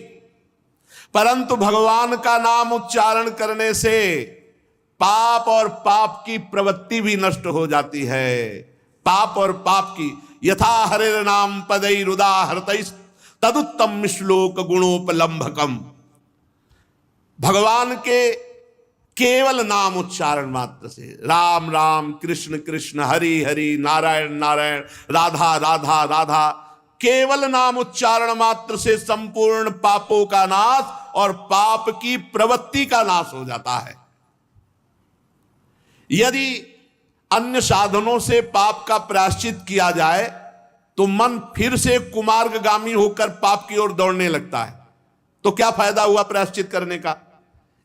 परंतु भगवान का नाम उच्चारण करने से पाप और पाप की प्रवृत्ति भी नष्ट हो जाती है। पाप और पाप की, यथा हरिर नाम पदैरुदाहृतैः तदुत्तम श्लोक गुणोपलम्भकम। भगवान के केवल नाम उच्चारण मात्र से, राम राम, कृष्ण कृष्ण, हरि हरि, नारायण नारायण, राधा राधा राधा, केवल नाम उच्चारण मात्र से संपूर्ण पापों का नाश और पाप की प्रवृत्ति का नाश हो जाता है। यदि अन्य साधनों से पाप का प्रायश्चित किया जाए तो मन फिर से कुमार्गगामी होकर पाप की ओर दौड़ने लगता है। तो क्या फायदा हुआ प्रायश्चित करने का?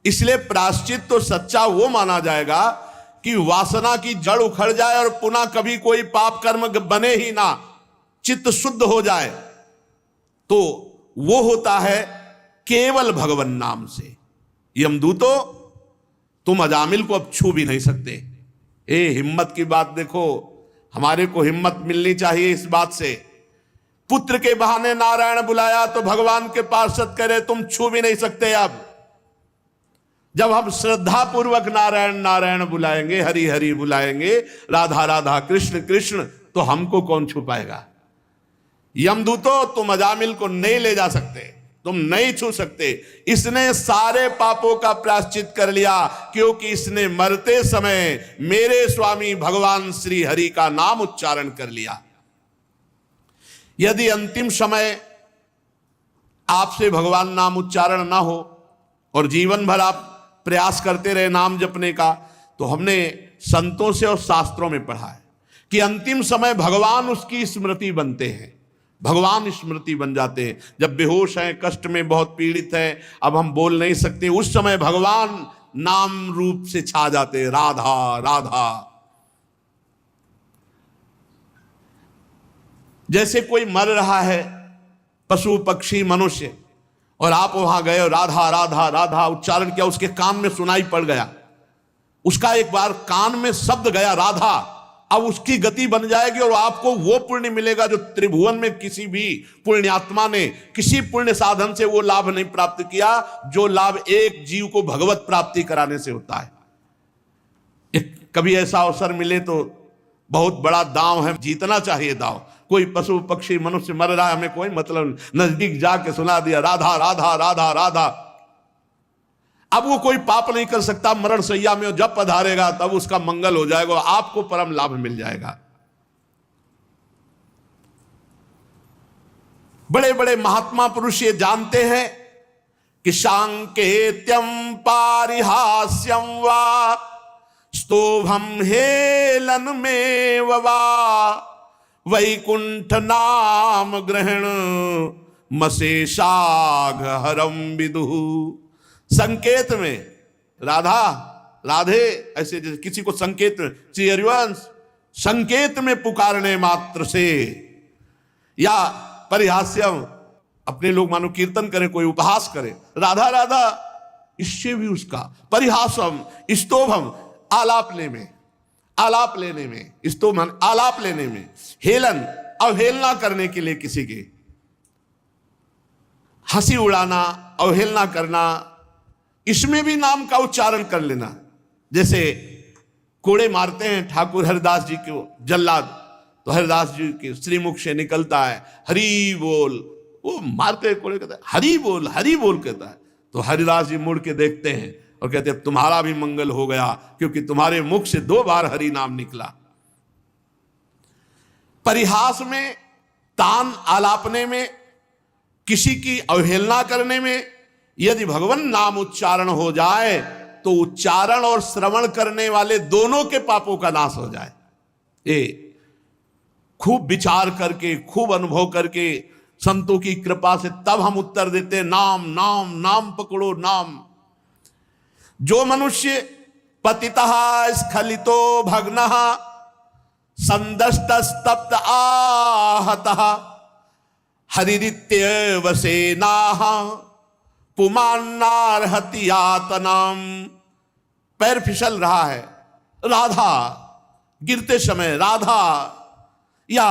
इसलिए प्रायश्चित तो सच्चा वो माना जाएगा कि वासना की जड़ उखड़ जाए और पुनः कभी कोई पाप कर्म बने ही ना, चित्त शुद्ध हो जाए, तो वो होता है केवल भगवान नाम से। यमदूतो, तुम अजामिल को अब छू भी नहीं सकते। ए हिम्मत की बात देखो, हमारे को हिम्मत मिलनी चाहिए इस बात से। पुत्र के बहाने नारायण बुलाया तो भगवान के पार्षद करे तुम छू भी नहीं सकते। अब जब हम श्रद्धा पूर्वक नारायण नारायण बुलाएंगे, हरि हरि बुलाएंगे, राधा राधा कृष्ण कृष्ण, तो हमको कौन छू पाएगा? यमदूतो, तुम अजामिल को नहीं ले जा सकते, तुम नहीं छू सकते। इसने सारे पापों का प्रायश्चित कर लिया क्योंकि इसने मरते समय मेरे स्वामी भगवान श्री हरि का नाम उच्चारण कर लिया। यदि अंतिम समय आपसे भगवान नाम उच्चारण ना हो और जीवन भर आप प्रयास करते रहे नाम जपने का, तो हमने संतों से और शास्त्रों में पढ़ा है कि अंतिम समय भगवान उसकी स्मृति बनते हैं, भगवान स्मृति बन जाते हैं। जब बेहोश हैं, कष्ट में बहुत पीड़ित हैं, अब हम बोल नहीं सकते, उस समय भगवान नाम रूप से छा जाते हैं, राधा राधा। जैसे कोई मर रहा है, पशु पक्षी मनुष्य, और आप वहां गए और राधा राधा राधा उच्चारण किया, उसके कान में सुनाई पड़ गया, उसका एक बार कान में शब्द गया राधा, अब उसकी गति बन जाएगी और आपको वो पुण्य मिलेगा जो त्रिभुवन में किसी भी पुण्यात्मा ने किसी पुण्य साधन से वो लाभ नहीं प्राप्त किया, जो लाभ एक जीव को भगवत प्राप्ति कराने से होता है। कभी ऐसा अवसर मिले तो बहुत बड़ा दांव है, जीतना चाहिए दांव। कोई पशु पक्षी मनुष्य मर रहा है, हमें कोई मतलब, नजदीक जाके सुना दिया राधा राधा राधा राधा। अब वो कोई पाप नहीं कर सकता, मरण सैया में जब पधारेगा तब उसका मंगल हो जाएगा, आपको परम लाभ मिल जाएगा। बड़े बड़े महात्मा पुरुष ये जानते हैं कि सांकेत्यम पारिहास्यम वा स्तोभम हेलन में वा वैकुंठ नाम ग्रहण मशेषाघ हरम विदुः। संकेत में राधा राधे, ऐसे जैसे किसी को संकेत में चिरवंश, संकेत में पुकारने मात्र से, या परिहास्यम, अपने लोग मानो कीर्तन करें, कोई उपहास करे, राधा राधा, इससे भी उसका परिहासम, स्तोभम, आलाप लेने में, स्तोभम आलाप लेने में, हेलन अवहेलना करने के लिए, किसी की हंसी उड़ाना, अवहेलना करना, इसमें भी नाम का उच्चारण कर लेना। जैसे कोड़े मारते हैं ठाकुर हरिदास जी को जल्लाद, तो हरिदास जी के श्रीमुख से निकलता है हरि बोल, वो मारते हैं कोड़े, कहते हैं हरि बोल कहता है, तो हरिदास जी मुड़ के देखते हैं और कहते हैं तुम्हारा भी मंगल हो गया क्योंकि तुम्हारे मुख से 2 बार हरि नाम निकला। परिहास में, तान आलापने में, किसी की अवहेलना करने में, यदि भगवान नाम उच्चारण हो जाए तो उच्चारण और श्रवण करने वाले दोनों के पापों का नाश हो जाए। ये खूब विचार करके, खूब अनुभव करके, संतों की कृपा से तब हम उत्तर देते, नाम नाम नाम पकड़ो नाम। जो मनुष्य पतितः स्खलितो भग्नः संदष्टस्तप्त आहतः हरिरित्येव सेनाः पुमान्नार्हति यातनाम। पैर फिसल रहा है, राधा, गिरते समय राधा, या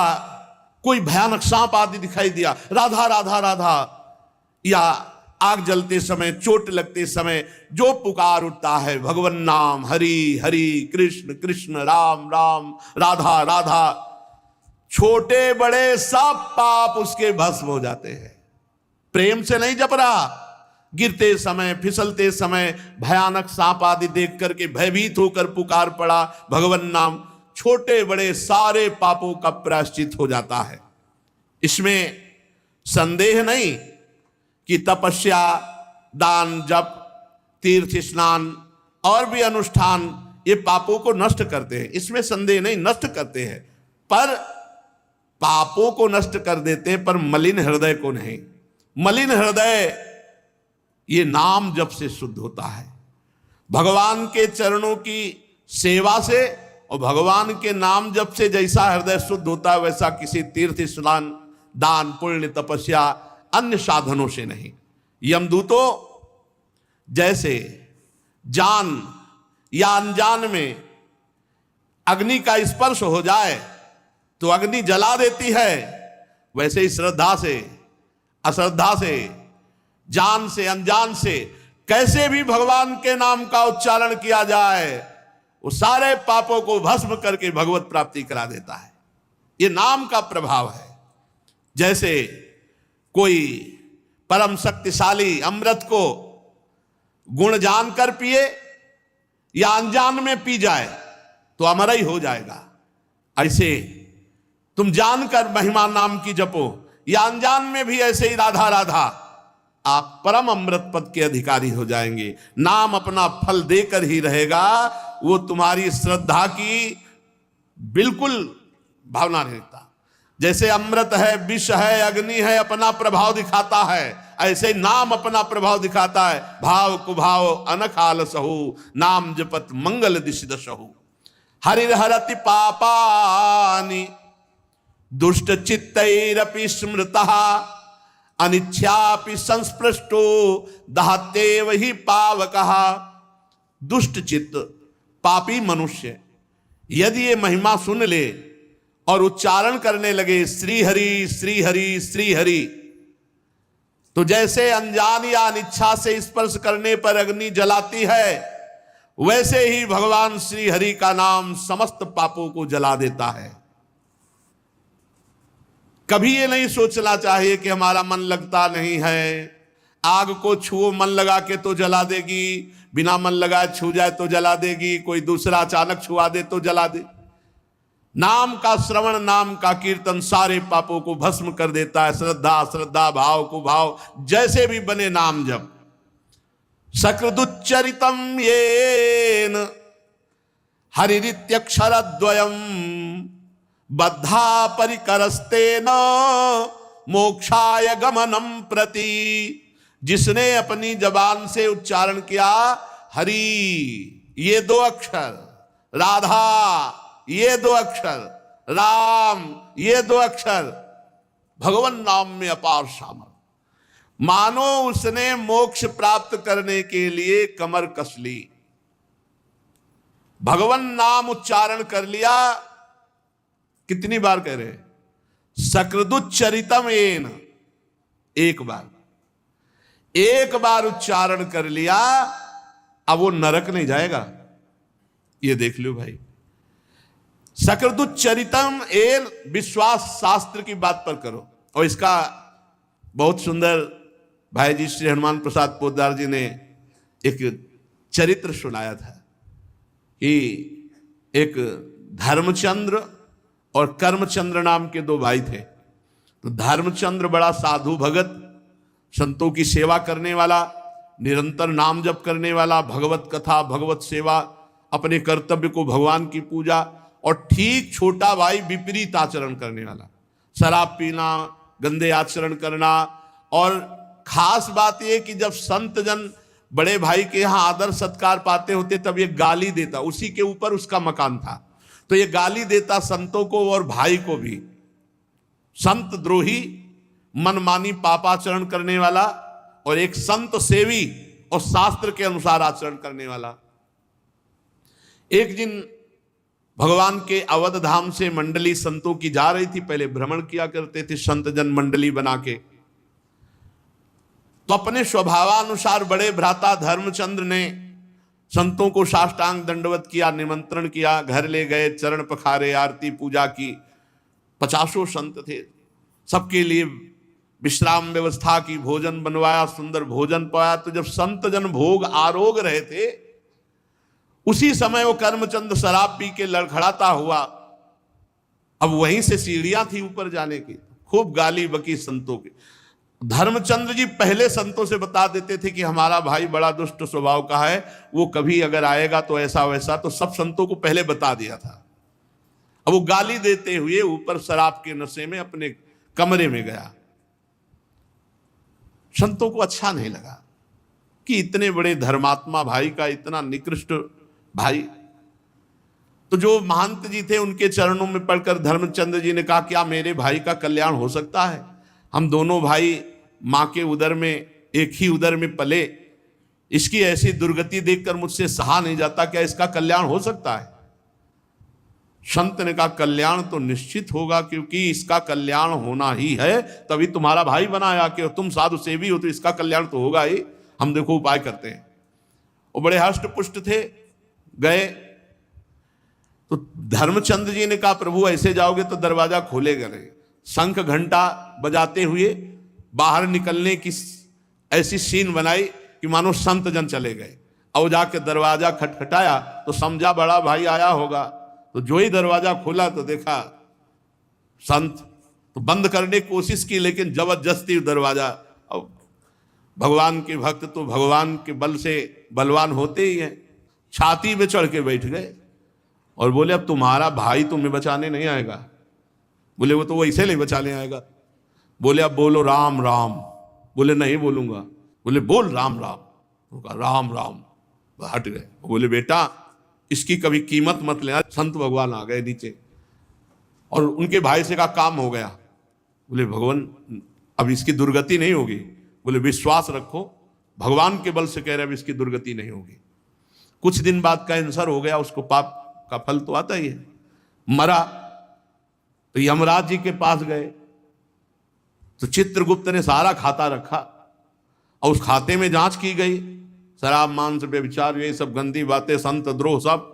कोई भयानक सांप आदि दिखाई दिया, राधा राधा राधा, या आग जलते समय, चोट लगते समय जो पुकार उठता है भगवान नाम, हरि हरि कृष्ण कृष्ण राम राम राधा राधा, छोटे बड़े सब पाप उसके भस्म हो जाते हैं। प्रेम से नहीं जप रहा, गिरते समय, फिसलते समय, भयानक सांप आदि देख करके भयभीत होकर पुकार पड़ा भगवान नाम, छोटे बड़े सारे पापों का प्रायश्चित हो जाता है। इसमें संदेह नहीं कि तपस्या, दान, जप, तीर्थ स्नान और भी अनुष्ठान, ये पापों को नष्ट करते हैं, इसमें संदेह नहीं, नष्ट करते हैं, पर पापों को नष्ट कर देते हैं, पर मलिन हृदय को नहीं। मलिन हृदय ये नाम जप से शुद्ध होता है, भगवान के चरणों की सेवा से और भगवान के नाम जप से जैसा हृदय शुद्ध होता है वैसा किसी तीर्थ स्नान, दान, पुण्य, तपस्या, अन्य साधनों से नहीं। यमदूतों जैसे जान या अनजान में अग्नि का स्पर्श हो जाए तो अग्नि जला देती है, वैसे ही श्रद्धा से, अश्रद्धा से, जान से, अनजान से कैसे भी भगवान के नाम का उच्चारण किया जाए वो सारे पापों को भस्म करके भगवत प्राप्ति करा देता है। ये नाम का प्रभाव है। जैसे कोई परम शक्तिशाली अमृत को गुण जानकर पिए या अनजान में पी जाए तो अमर ही हो जाएगा, ऐसे तुम जानकर महिमा नाम की जपो या अनजान में भी ऐसे ही राधा राधा, आप परम अमृत पद के अधिकारी हो जाएंगे। नाम अपना फल देकर ही रहेगा, वो तुम्हारी श्रद्धा की बिल्कुल भावना नहीं रखता। जैसे अमृत है, विष है, अग्नि है, अपना प्रभाव दिखाता है, ऐसे ही नाम अपना प्रभाव दिखाता है। भाव कुभाव अनखाल सहु, नाम जपत मंगल दिश दशहु। हरिहरति पापानि दुष्ट चित्तैरपि स्मृतः, अनिच्छापि संस्पृष्टो दहत्येव हि पावकः। दुष्ट चित्त पापी मनुष्य यदि ये महिमा सुन ले और उच्चारण करने लगे श्री हरि श्री हरि श्री हरि, तो जैसे अनजान या अनिच्छा से स्पर्श करने पर अग्नि जलाती है, वैसे ही भगवान श्री हरि का नाम समस्त पापों को जला देता है। कभी ये नहीं सोचना चाहिए कि हमारा मन लगता नहीं है, आग को छुओ मन लगा के तो जला देगी, बिना मन लगाए छू जाए तो जला देगी, कोई दूसरा अचानक छुआ दे तो जला दे। नाम का श्रवण, नाम का कीर्तन सारे पापों को भस्म कर देता है। श्रद्धा श्रद्धा, भाव को भाव, जैसे भी बने नाम जप। सकृदुच्चरितम येन हरिरित्यक्षरद्वयम् बद्धा परिकरस्तेन मोक्षाय गमनम प्रति। जिसने अपनी जबान से उच्चारण किया हरि ये दो अक्षर, राधा ये दो अक्षर, राम ये दो अक्षर, भगवान नाम में अपार सामर्थ्य, मानो उसने मोक्ष प्राप्त करने के लिए कमर कस ली। भगवान नाम उच्चारण कर लिया, कितनी बार कह रहे? सकृदुच्चरितम येन, एक बार, एक बार उच्चारण कर लिया, अब वो नरक नहीं जाएगा। ये देख लो भाई, सकृदुच्चरितम येन, विश्वास शास्त्र की बात पर करो। और इसका बहुत सुंदर भाई जी श्री हनुमान प्रसाद पोद्दार जी ने एक चरित्र सुनाया था कि एक धर्मचंद्र और कर्मचंद्र नाम के दो भाई थे। तो धर्मचंद्र बड़ा साधु भगत, संतों की सेवा करने वाला, निरंतर नाम जप करने वाला, भगवत कथा, भगवत सेवा, अपने कर्तव्य को, भगवान की पूजा। और ठीक छोटा भाई विपरीत आचरण करने वाला, शराब पीना, गंदे आचरण करना। और खास बात यह कि जब संत जन बड़े भाई के यहाँ आदर सत्कार पाते होते तब ये गाली देता, उसी के ऊपर उसका मकान था, तो ये गाली देता संतों को और भाई को भी। संत द्रोही, मनमानी पापाचरण करने वाला, और एक संत सेवी और शास्त्र के अनुसार आचरण करने वाला। एक दिन भगवान के अवध धाम से मंडली संतों की जा रही थी, पहले भ्रमण किया करते थे संत जन मंडली बना के। तो अपने स्वभावानुसार बड़े भ्राता धर्मचंद्र ने संतों को साष्टांग दंडवत किया, निमंत्रण किया, घर ले गए, चरण पखारे, आरती पूजा की। 50 संत थे, सबके लिए विश्राम व्यवस्था की, भोजन बनवाया, सुंदर भोजन पाया। तो जब संत जन भोग आरोग रहे थे, उसी समय वो कर्मचंद शराब पी के लड़खड़ाता हुआ, अब वहीं से सीढ़ियां थी ऊपर जाने की, खूब गाली बकी संतों की। धर्मचंद्र जी पहले संतों से बता देते थे कि हमारा भाई बड़ा दुष्ट स्वभाव का है, वो कभी अगर आएगा तो ऐसा वैसा, तो सब संतों को पहले बता दिया था। अब वो गाली देते हुए ऊपर शराब के नशे में अपने कमरे में गया। संतों को अच्छा नहीं लगा कि इतने बड़े धर्मात्मा भाई का इतना निकृष्ट भाई। तो जो महंत जी थे उनके चरणों में पड़कर धर्मचंद्र जी ने कहा, क्या मेरे भाई का कल्याण हो सकता है? हम दोनों भाई मां के उदर में, एक ही उदर में पले, इसकी ऐसी दुर्गति देखकर मुझसे सहा नहीं जाता, क्या इसका कल्याण हो सकता है? संत ने कहा, कल्याण तो निश्चित होगा, क्योंकि इसका कल्याण होना ही है, तभी तुम्हारा भाई बनाया कि तुम साधु सेवी हो, तो इसका कल्याण तो होगा ही। हम देखो उपाय करते हैं। वो बड़े हष्ट पुष्ट थे, गए तो धर्मचंद्र जी ने कहा, प्रभु ऐसे जाओगे तो दरवाजा खोलेगा नहीं। शंख घंटा बजाते हुए बाहर निकलने की ऐसी सीन बनाई कि मानो संत जन चले गए। और जाके दरवाजा खटखटाया तो समझा बड़ा भाई आया होगा। तो जो ही दरवाजा खोला तो देखा संत। तो बंद करने की कोशिश की, लेकिन जबरदस्ती दरवाजा। और भगवान के भक्त तो भगवान के बल से बलवान होते ही हैं, छाती में चढ़ के बैठ गए और बोले, अब तुम्हारा भाई तुम्हें बचाने नहीं आएगा। बोले, वो तो वैसे नहीं बचाने आएगा। बोले, अब बोलो राम राम। बोले, नहीं बोलूंगा। बोले, बोल राम राम। उनका राम राम। हट गए। बोले, बेटा इसकी कभी कीमत मत लेना। संत भगवान आ गए नीचे और उनके भाई से कहा, काम हो गया। बोले, भगवान अब इसकी दुर्गति नहीं होगी। बोले, विश्वास रखो, भगवान के बल से कह रहे, अब इसकी दुर्गति नहीं होगी। कुछ दिन बाद कैंसर हो गया, उसको पाप का फल तो आता ही है। मरा तो यमराज जी के पास गए तो चित्रगुप्त ने सारा खाता रखा और उस खाते में जांच की गई। शराब मांस व्यभिचार ये सब गंदी बातें, संत द्रोह सब।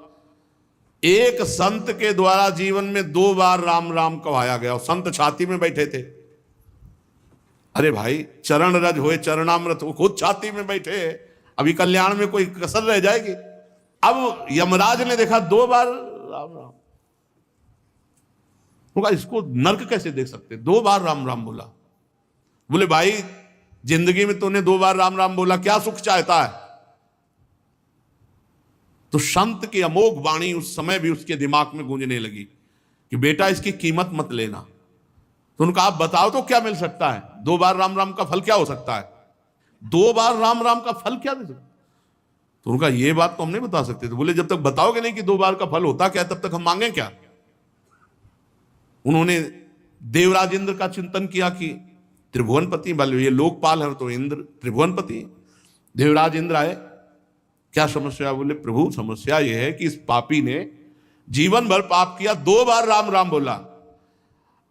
एक संत के द्वारा जीवन में 2 बार राम राम कहाया गया और संत छाती में बैठे थे। अरे भाई, चरण रज होए चरणामृत, वो खुद छाती में बैठे। अभी कल्याण में कोई कसर रह जाएगी? अब यमराज ने देखा 2 बार राम राम, होगा इसको नरक कैसे देख सकते? 2 बार राम राम बोला। बोले, भाई जिंदगी में तूने 2 बार राम राम बोला, क्या सुख चाहता है? तो संत की अमोघ वाणी उस समय भी उसके दिमाग में गूंजने लगी कि बेटा इसकी कीमत मत लेना। तो उनका, आप बताओ तो क्या मिल सकता है? 2 बार राम राम का फल क्या हो सकता है? 2 बार राम राम का फल क्या दे सकता? तो उनका, ये बात तो हम नहीं बता सकते। तो बोले, जब तक बताओगे नहीं कि 2 बार का फल होता क्या, तब तक हम मांगे क्या? उन्होंने देवराज इंद्र का चिंतन किया कि त्रिभुवनपति बल, ये लोकपाल है तो इंद्र त्रिभुवनपति। देवराज इंद्र आए, क्या समस्या? बोले, प्रभु समस्या यह है कि इस पापी ने जीवन भर पाप किया, 2 बार राम राम बोला।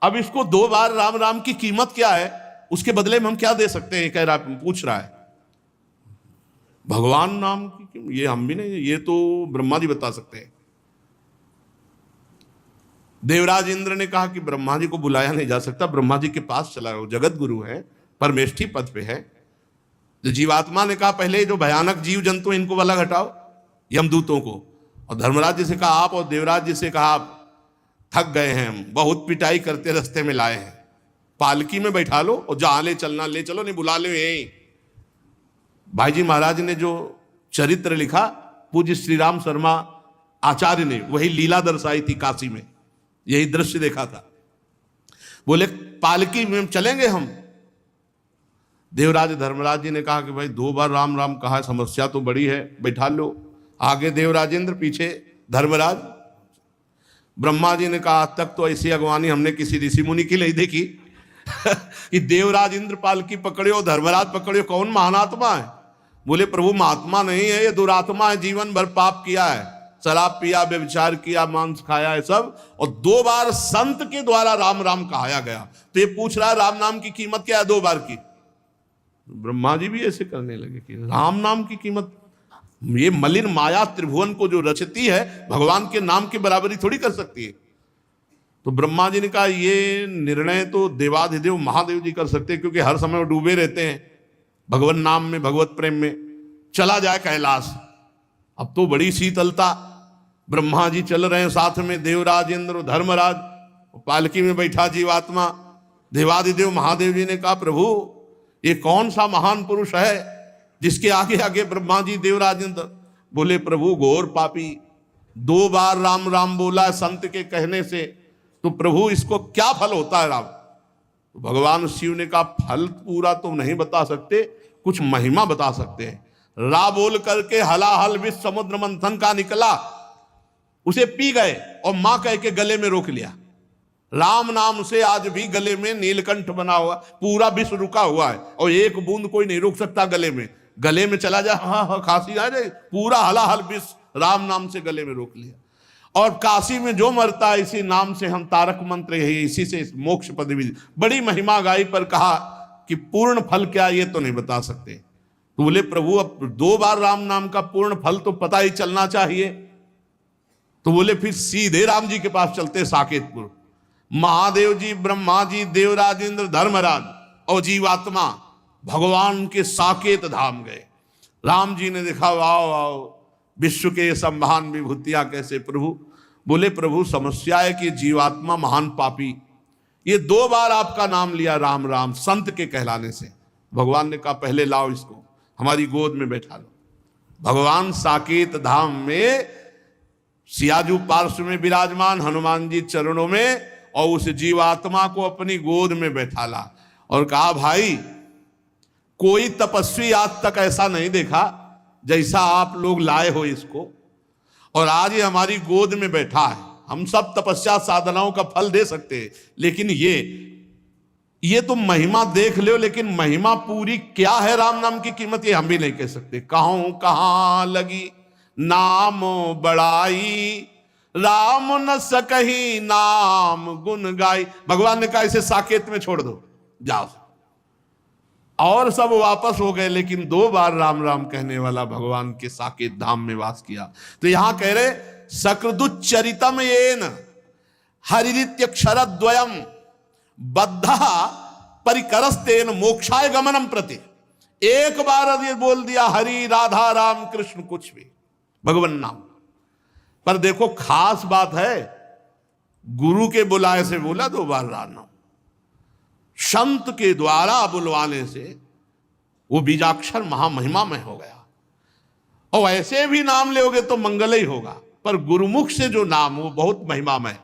अब इसको 2 बार राम राम की कीमत क्या है, उसके बदले में हम क्या दे सकते हैं? कह रहा, पूछ रहा है। भगवान नाम की, ये हम भी नहीं, ये तो ब्रह्मा जी बता सकते हैं। देवराज इंद्र ने कहा कि ब्रह्मा जी को बुलाया नहीं जा सकता, ब्रह्मा जी के पास चला गया, जगत गुरु है, परमेष्ठी पद पे है। तो जीवात्मा ने कहा, पहले जो भयानक जीव जंतु इनको वाला घटाओ, यमदूतों को। और धर्मराज जी से कहा आप, और देवराज जी से कहा आप थक गए हैं, हम बहुत पिटाई करते रास्ते में लाए हैं, पालकी में बैठा लो और जहां ले चलना ले चलो, नहीं बुला लो यहीं। भाई जी महाराज ने जो चरित्र लिखा पूज्य श्री राम शर्मा आचार्य ने, वही लीला दर्शाई थी काशी में, यही दृश्य देखा था। बोले, पालकी में चलेंगे हम। देवराज धर्मराज जी ने कहा कि भाई 2 बार राम राम कहा, समस्या तो बड़ी है, बैठा लो। आगे देवराजेंद्र, पीछे धर्मराज। ब्रह्मा जी ने कहा, आज तक तो ऐसी अगवानी हमने किसी ऋषि मुनि की नहीं देखी कि देवराज इंद्र पालकी पकड़े और धर्मराज पकड़े, कौन महानात्मा है? बोले, प्रभु महात्मा नहीं है, ये दुरात्मा है, जीवन भर पाप किया है, शराब पिया, व्यभिचार किया, मांस खाया है सब, और 2 बार संत के द्वारा राम राम कहाया गया। तो ये पूछ रहा है राम नाम की कीमत क्या है 2 बार की? ब्रह्मा जी भी ऐसे करने लगे कि राम नाम की कीमत, ये मलिन माया त्रिभुवन को जो रचती है, भगवान के नाम की बराबरी थोड़ी कर सकती है। तो ब्रह्मा जी ने कहा, ये निर्णय तो देवाधिदेव महादेव जी कर सकते हैं, क्योंकि हर समय वो डूबे रहते हैं भगवान नाम में, भगवत प्रेम में। चला जाए कैलाश। अब तो बड़ी शीतलता, ब्रह्मा जी चल रहे हैं साथ में, देवराज इंद्र धर्मराज, पालकी में बैठा जीवात्मा। देवाधिदेव महादेव जी ने कहा, प्रभु ये कौन सा महान पुरुष है जिसके आगे आगे ब्रह्मा जी देवराज इंद्र। बोले प्रभु घोर पापी, 2 बार राम राम बोला है संत के कहने से, तो प्रभु इसको क्या फल होता है राम। तो भगवान शिव ने कहा फल पूरा तो नहीं बता सकते, कुछ महिमा बता सकते हैं। रा बोल करके हलाहल विष समुद्र मंथन का निकला, उसे पी गए और मां कह के गले में रोक लिया। राम नाम से आज भी गले में नीलकंठ बना हुआ, पूरा विष रुका हुआ है और एक बूंद कोई नहीं रोक सकता गले में। गले में चला जाए हाँ हाँ खांसी आ जाए, पूरा हलाहल विष राम नाम से गले में रोक लिया। और काशी में जो मरता है इसी नाम से हम तारक मंत्र है, इसी से मोक्ष पदवी। बड़ी महिमा गाई, पर कहा कि पूर्ण फल क्या ये तो नहीं बता सकते। तो बोले प्रभु अब 2 बार राम नाम का पूर्ण फल तो पता ही चलना चाहिए। तो बोले फिर सीधे राम जी के पास चलते साकेतपुर। महादेव जी, ब्रह्मा जी, देवराज इंद्र, धर्मराज और जीवात्मा भगवान के साकेत धाम गए। राम जी ने देखा वाह वाह, विश्व के संभान विभूतियां कैसे प्रभु। बोले प्रभु समस्या है कि जीवात्मा महान पापी, ये 2 बार आपका नाम लिया राम राम संत के कहलाने से। भगवान ने कहा पहले लाओ इसको हमारी गोद में बैठा लो। भगवान साकेत धाम में सियाजू पार्श्व में विराजमान, हनुमान जी चरणों में, और उस जीवात्मा को अपनी गोद में बैठा ला और कहा भाई कोई तपस्वी आज तक ऐसा नहीं देखा जैसा आप लोग लाए हो इसको, और आज ये हमारी गोद में बैठा है। हम सब तपस्या साधनाओं का फल दे सकते हैं, लेकिन ये तो महिमा देख लो, लेकिन महिमा पूरी क्या है राम नाम की कीमत ये हम भी नहीं कह सकते। कहूं कहां लगी नाम बड़ाई, राम न सकही नाम गुण गाई। भगवान ने कहा इसे साकेत में छोड़ दो जाओ, और सब वापस हो गए। लेकिन 2 बार राम राम कहने वाला भगवान के साकेत धाम में वास किया। तो यहां कह रहे सकृदुच्चरितम येन हरिरित्यक्षरद्वयम बद्धा परिकरस्तेन मोक्षाय गमनम प्रति। एक बार ये बोल दिया हरि राधा राम कृष्ण कुछ भी भगवान नाम। पर देखो खास बात है, गुरु के बुलाए से बोला 2 बार राम नाम, संत के द्वारा बुलवाने से वो बीजाक्षर महामहिमा में हो गया। और ऐसे भी नाम लोगे तो मंगल ही होगा, पर गुरुमुख से जो नाम वो बहुत महिमामय।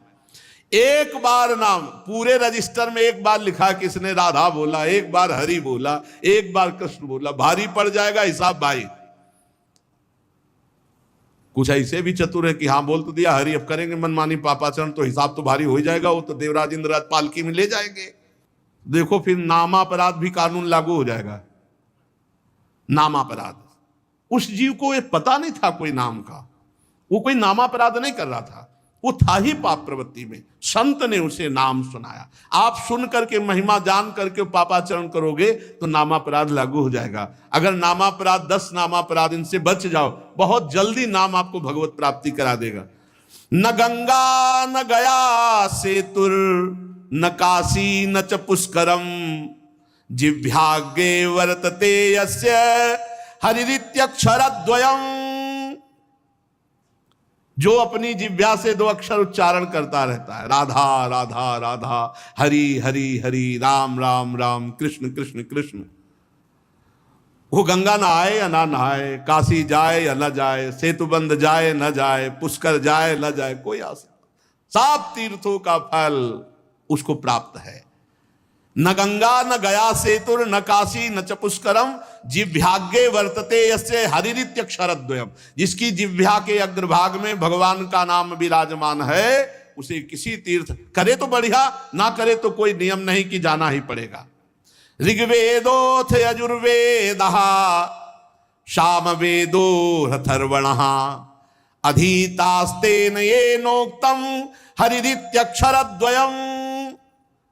एक बार नाम पूरे रजिस्टर में एक बार लिखा किसने राधा बोला, एक बार हरि बोला, एक बार कृष्ण बोला, भारी पड़ जाएगा हिसाब भाई। कुछ ऐसे भी चतुर है कि हाँ बोल तो दिया हरि, अब करेंगे मनमानी पापाचरण तो हिसाब तो भारी हो जाएगा, वो तो देवराज इंद्रराज पालकी में ले जाएंगे। देखो फिर नामापराध भी कानून लागू हो जाएगा। नामापराध, उस जीव को ये पता नहीं था कोई नाम का, वो कोई नामापराध नहीं कर रहा था, वो था ही पाप प्रवृत्ति में। संत ने उसे नाम सुनाया। आप सुन करके महिमा जान करके पापाचरण करोगे तो नामापराध लागू हो जाएगा। अगर नामापराध 10 नामापराध इनसे बच जाओ, बहुत जल्दी नाम आपको भगवत प्राप्ति करा देगा। न गंगा न गया सेतुर न काशी न च पुष्करम जिह्वाग्रे वर्तते यस्य हरिरित्यक्षरद्वयम्। जो अपनी जिह्वा से 2 अक्षर उच्चारण करता रहता है, राधा राधा राधा, हरि हरि हरि, राम राम राम, कृष्ण कृष्ण कृष्ण, वो गंगा नहाए या ना नहाए, काशी जाए या न जाए, सेतुबंध जाए न जाए, पुष्कर जाए न जाए, कोई आ सकता, सब तीर्थों का फल उसको प्राप्त है। न गंगा न गया सेतुर न काशी न च पुष्करम जिह्वाग्रे वर्तते यस्य हरिरित्यक्षरद्वयम्। जिसकी जिह्वा के अग्रभाग में भगवान का नाम विराजमान है, उसे किसी तीर्थ करे तो बढ़िया, ना करे तो कोई नियम नहीं कि जाना ही पड़ेगा। ऋग्वेदोथ यजुर्वेदः सामवेदो रथर्वणः अधीतास्तेन येनोक्तम् हरिरित्यक्षरद्वयम्।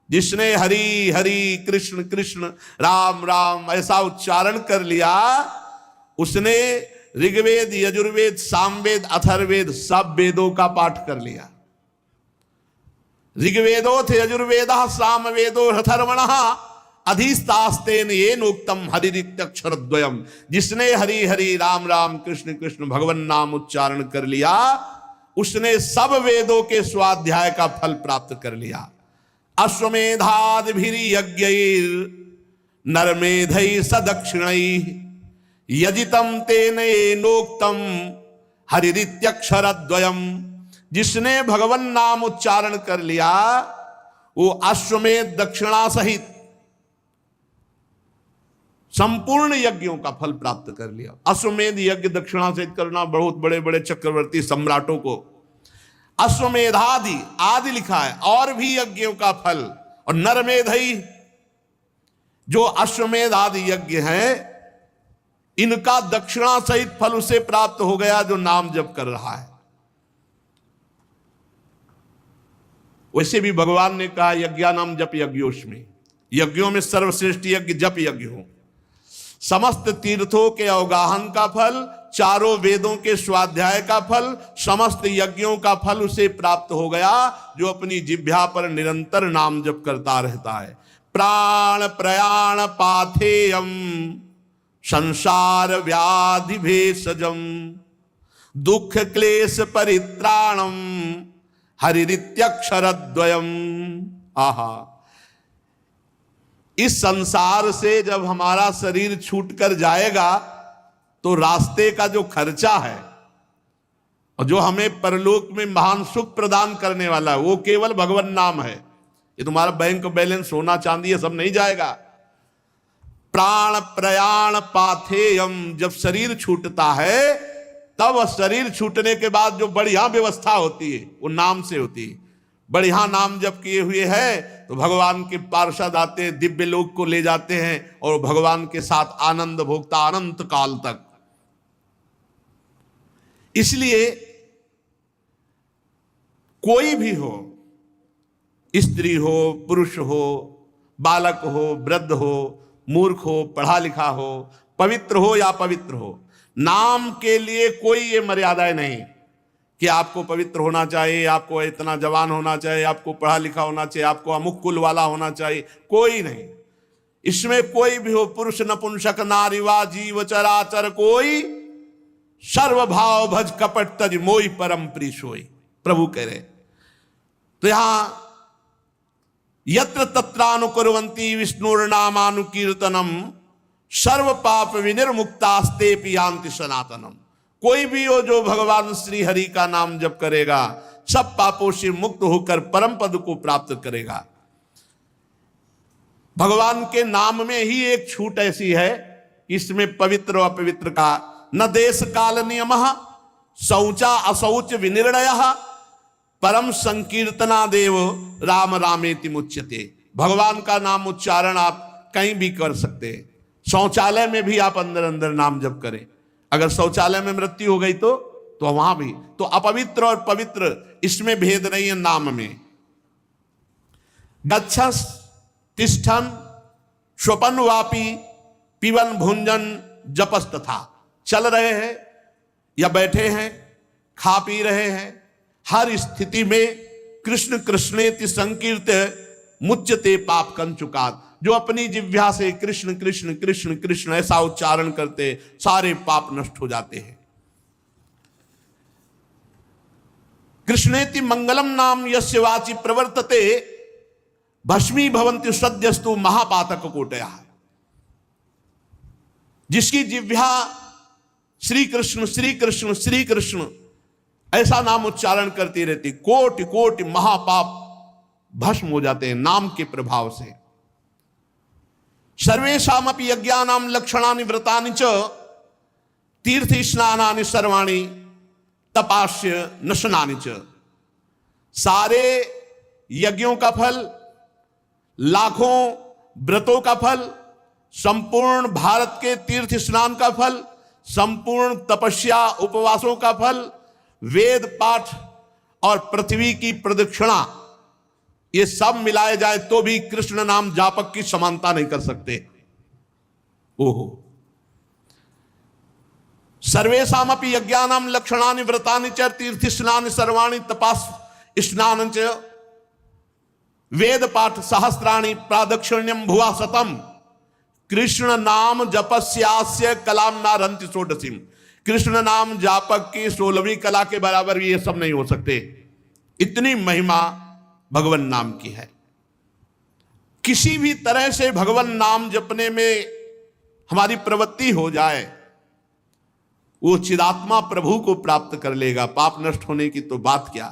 जिसने हरि हरि कृष्ण कृष्ण राम राम ऐसा उच्चारण कर लिया, उसने ऋग्वेद यजुर्वेद सामवेद अथर्ववेद सब वेदों का पाठ कर लिया। ऋग्वेदोथ यजुर्वेदः सामवेदो अथर्वणः अधिस्तास्तेन येनोक्तम् हरिरित्यक्षरद्वयम्। जिसने हरि हरि राम राम कृष्ण कृष्ण भगवान नाम उच्चारण कर लिया, उसने सब वेदों के स्वाध्याय का फल प्राप्त कर लिया। अश्वमेधादिभिर्यज्ञैर् नरमेधै सदक्षिणै यजितम तेन नोक्तम हरिरित्यक्षरद्वयम। जिसने भगवन नाम उच्चारण कर लिया वो अश्वमेध दक्षिणा सहित संपूर्ण यज्ञों का फल प्राप्त कर लिया। अश्वमेध यज्ञ दक्षिणा सहित करना बहुत बड़े बड़े चक्रवर्ती सम्राटों को अश्वमेधादि आदि लिखा है, और भी यज्ञों का फल। और नरमेधई जो अश्वमेध आदि यज्ञ है इनका दक्षिणा सहित फल उसे प्राप्त हो गया जो नाम जप कर रहा है। वैसे भी भगवान ने कहा यज्ञानाम जप यज्ञोस्मि, यज्ञों में सर्वश्रेष्ठ यज्ञ जप यज्ञ हो। समस्त तीर्थों के अवगाहन का फल, चारों वेदों के स्वाध्याय का फल, समस्त यज्ञों का फल उसे प्राप्त हो गया जो अपनी जिह्वा पर निरंतर नाम जप करता रहता है। प्राण प्रयाण पाथेयम संसार व्याधि भेषजम दुख क्लेश परित्राणम हरिरित्यक्षरद्वयम। आहा, इस संसार से जब हमारा शरीर छूटकर जाएगा तो रास्ते का जो खर्चा है और जो हमें परलोक में महान सुख प्रदान करने वाला है वो केवल भगवान नाम है। ये तुम्हारा बैंक बैलेंस सोना चांदी ये सब नहीं जाएगा। प्राण प्रयाण पाथेयम, जब शरीर छूटता है तब शरीर छूटने के बाद जो बढ़िया व्यवस्था होती है वो नाम से होती है। बढ़िया नाम जब किए हुए है तो भगवान के पार्षद आते हैं, दिव्य लोक को ले जाते हैं और भगवान के साथ आनंद भोगता अनंत काल तक। इसलिए कोई भी हो, स्त्री हो, पुरुष हो, बालक हो, वृद्ध हो, मूर्ख हो, पढ़ा लिखा हो, पवित्र हो या पवित्र हो, नाम के लिए कोई ये मर्यादाएं नहीं कि आपको पवित्र होना चाहिए, आपको इतना जवान होना चाहिए, आपको पढ़ा लिखा होना चाहिए, आपको अमुक कुल वाला होना चाहिए, कोई नहीं। इसमें कोई भी हो, पुरुष नपुंसक नारी वा जीव चराचर कोई, सर्वभाव भज कपट तज मोई परम प्री सोई, प्रभु कह रहे। तो यहां यत्र तत्रानुकुर्वन्ति विष्णुर्नामानुकीर्तनम सर्व पाप विनिर्मुक्तास्ते पियांति सनातनम। कोई भी हो जो भगवान श्री हरि का नाम जप करेगा सब पापों से मुक्त होकर परम पद को प्राप्त करेगा। भगवान के नाम में ही एक छूट ऐसी है, इसमें पवित्र और अपवित्र का न देश काल नियम शौचा अशौच विनिर्णय परम संकीर्तना देव राम रामेति मुच्यते। भगवान का नाम उच्चारण आप कहीं भी कर सकते हैं। शौचालय में भी आप अंदर अंदर नाम जप करें। अगर शौचालय में मृत्यु हो गई तो वहां भी। तो अपवित्र और पवित्र इसमें भेद नहीं है नाम में। गच्छस तिष्ठन स्वपन वापी पीवन भुंजन जपस तथा, चल रहे हैं या बैठे हैं, खा पी रहे हैं, हर स्थिति में कृष्ण कृष्णेति संकीर्त मुच्यते पाप कंचुकात। जो अपनी जिह्वा से कृष्ण कृष्ण कृष्ण कृष्ण ऐसा उच्चारण करते सारे पाप नष्ट हो जाते हैं। कृष्णेति मंगलम नाम यस्य वाचि प्रवर्तते भस्मी भवन्ति सद्यस्तु महापातक कोटया। जिसकी जिह्वा श्री कृष्ण श्री कृष्ण श्री कृष्ण ऐसा नाम उच्चारण करती रहती, कोटि कोटि महापाप भस्म हो जाते हैं नाम के प्रभाव से। सर्वेषामपि यज्ञानां लक्षणानि व्रतानि च तीर्थ स्नानानि सर्वाणि तपास्य नशनानि च। सारे यज्ञों का फल, लाखों व्रतों का फल, संपूर्ण भारत के तीर्थ स्नान का फल, संपूर्ण तपस्या उपवासों का फल, वेद पाठ और पृथ्वी की प्रदक्षिणा, ये सब मिलाए जाए तो भी कृष्ण नाम जापक की समानता नहीं कर सकते। ओहो, सर्वेषामपि यज्ञानां लक्षणानि व्रतानि च तीर्थ स्नानि सर्वाणि तपास स्नानं च वेद पाठ सहस्राणि प्रादक्षिण्यम भुवा शतम। कृष्ण नाम जपस्यास्य कलाम नारंति षोडशीम। कृष्ण नाम जापक की 16वीं कला के बराबर ये सब नहीं हो सकते। इतनी महिमा भगवान नाम की है। किसी भी तरह से भगवान नाम जपने में हमारी प्रवृत्ति हो जाए, वो चिदात्मा प्रभु को प्राप्त कर लेगा। पाप नष्ट होने की तो बात क्या।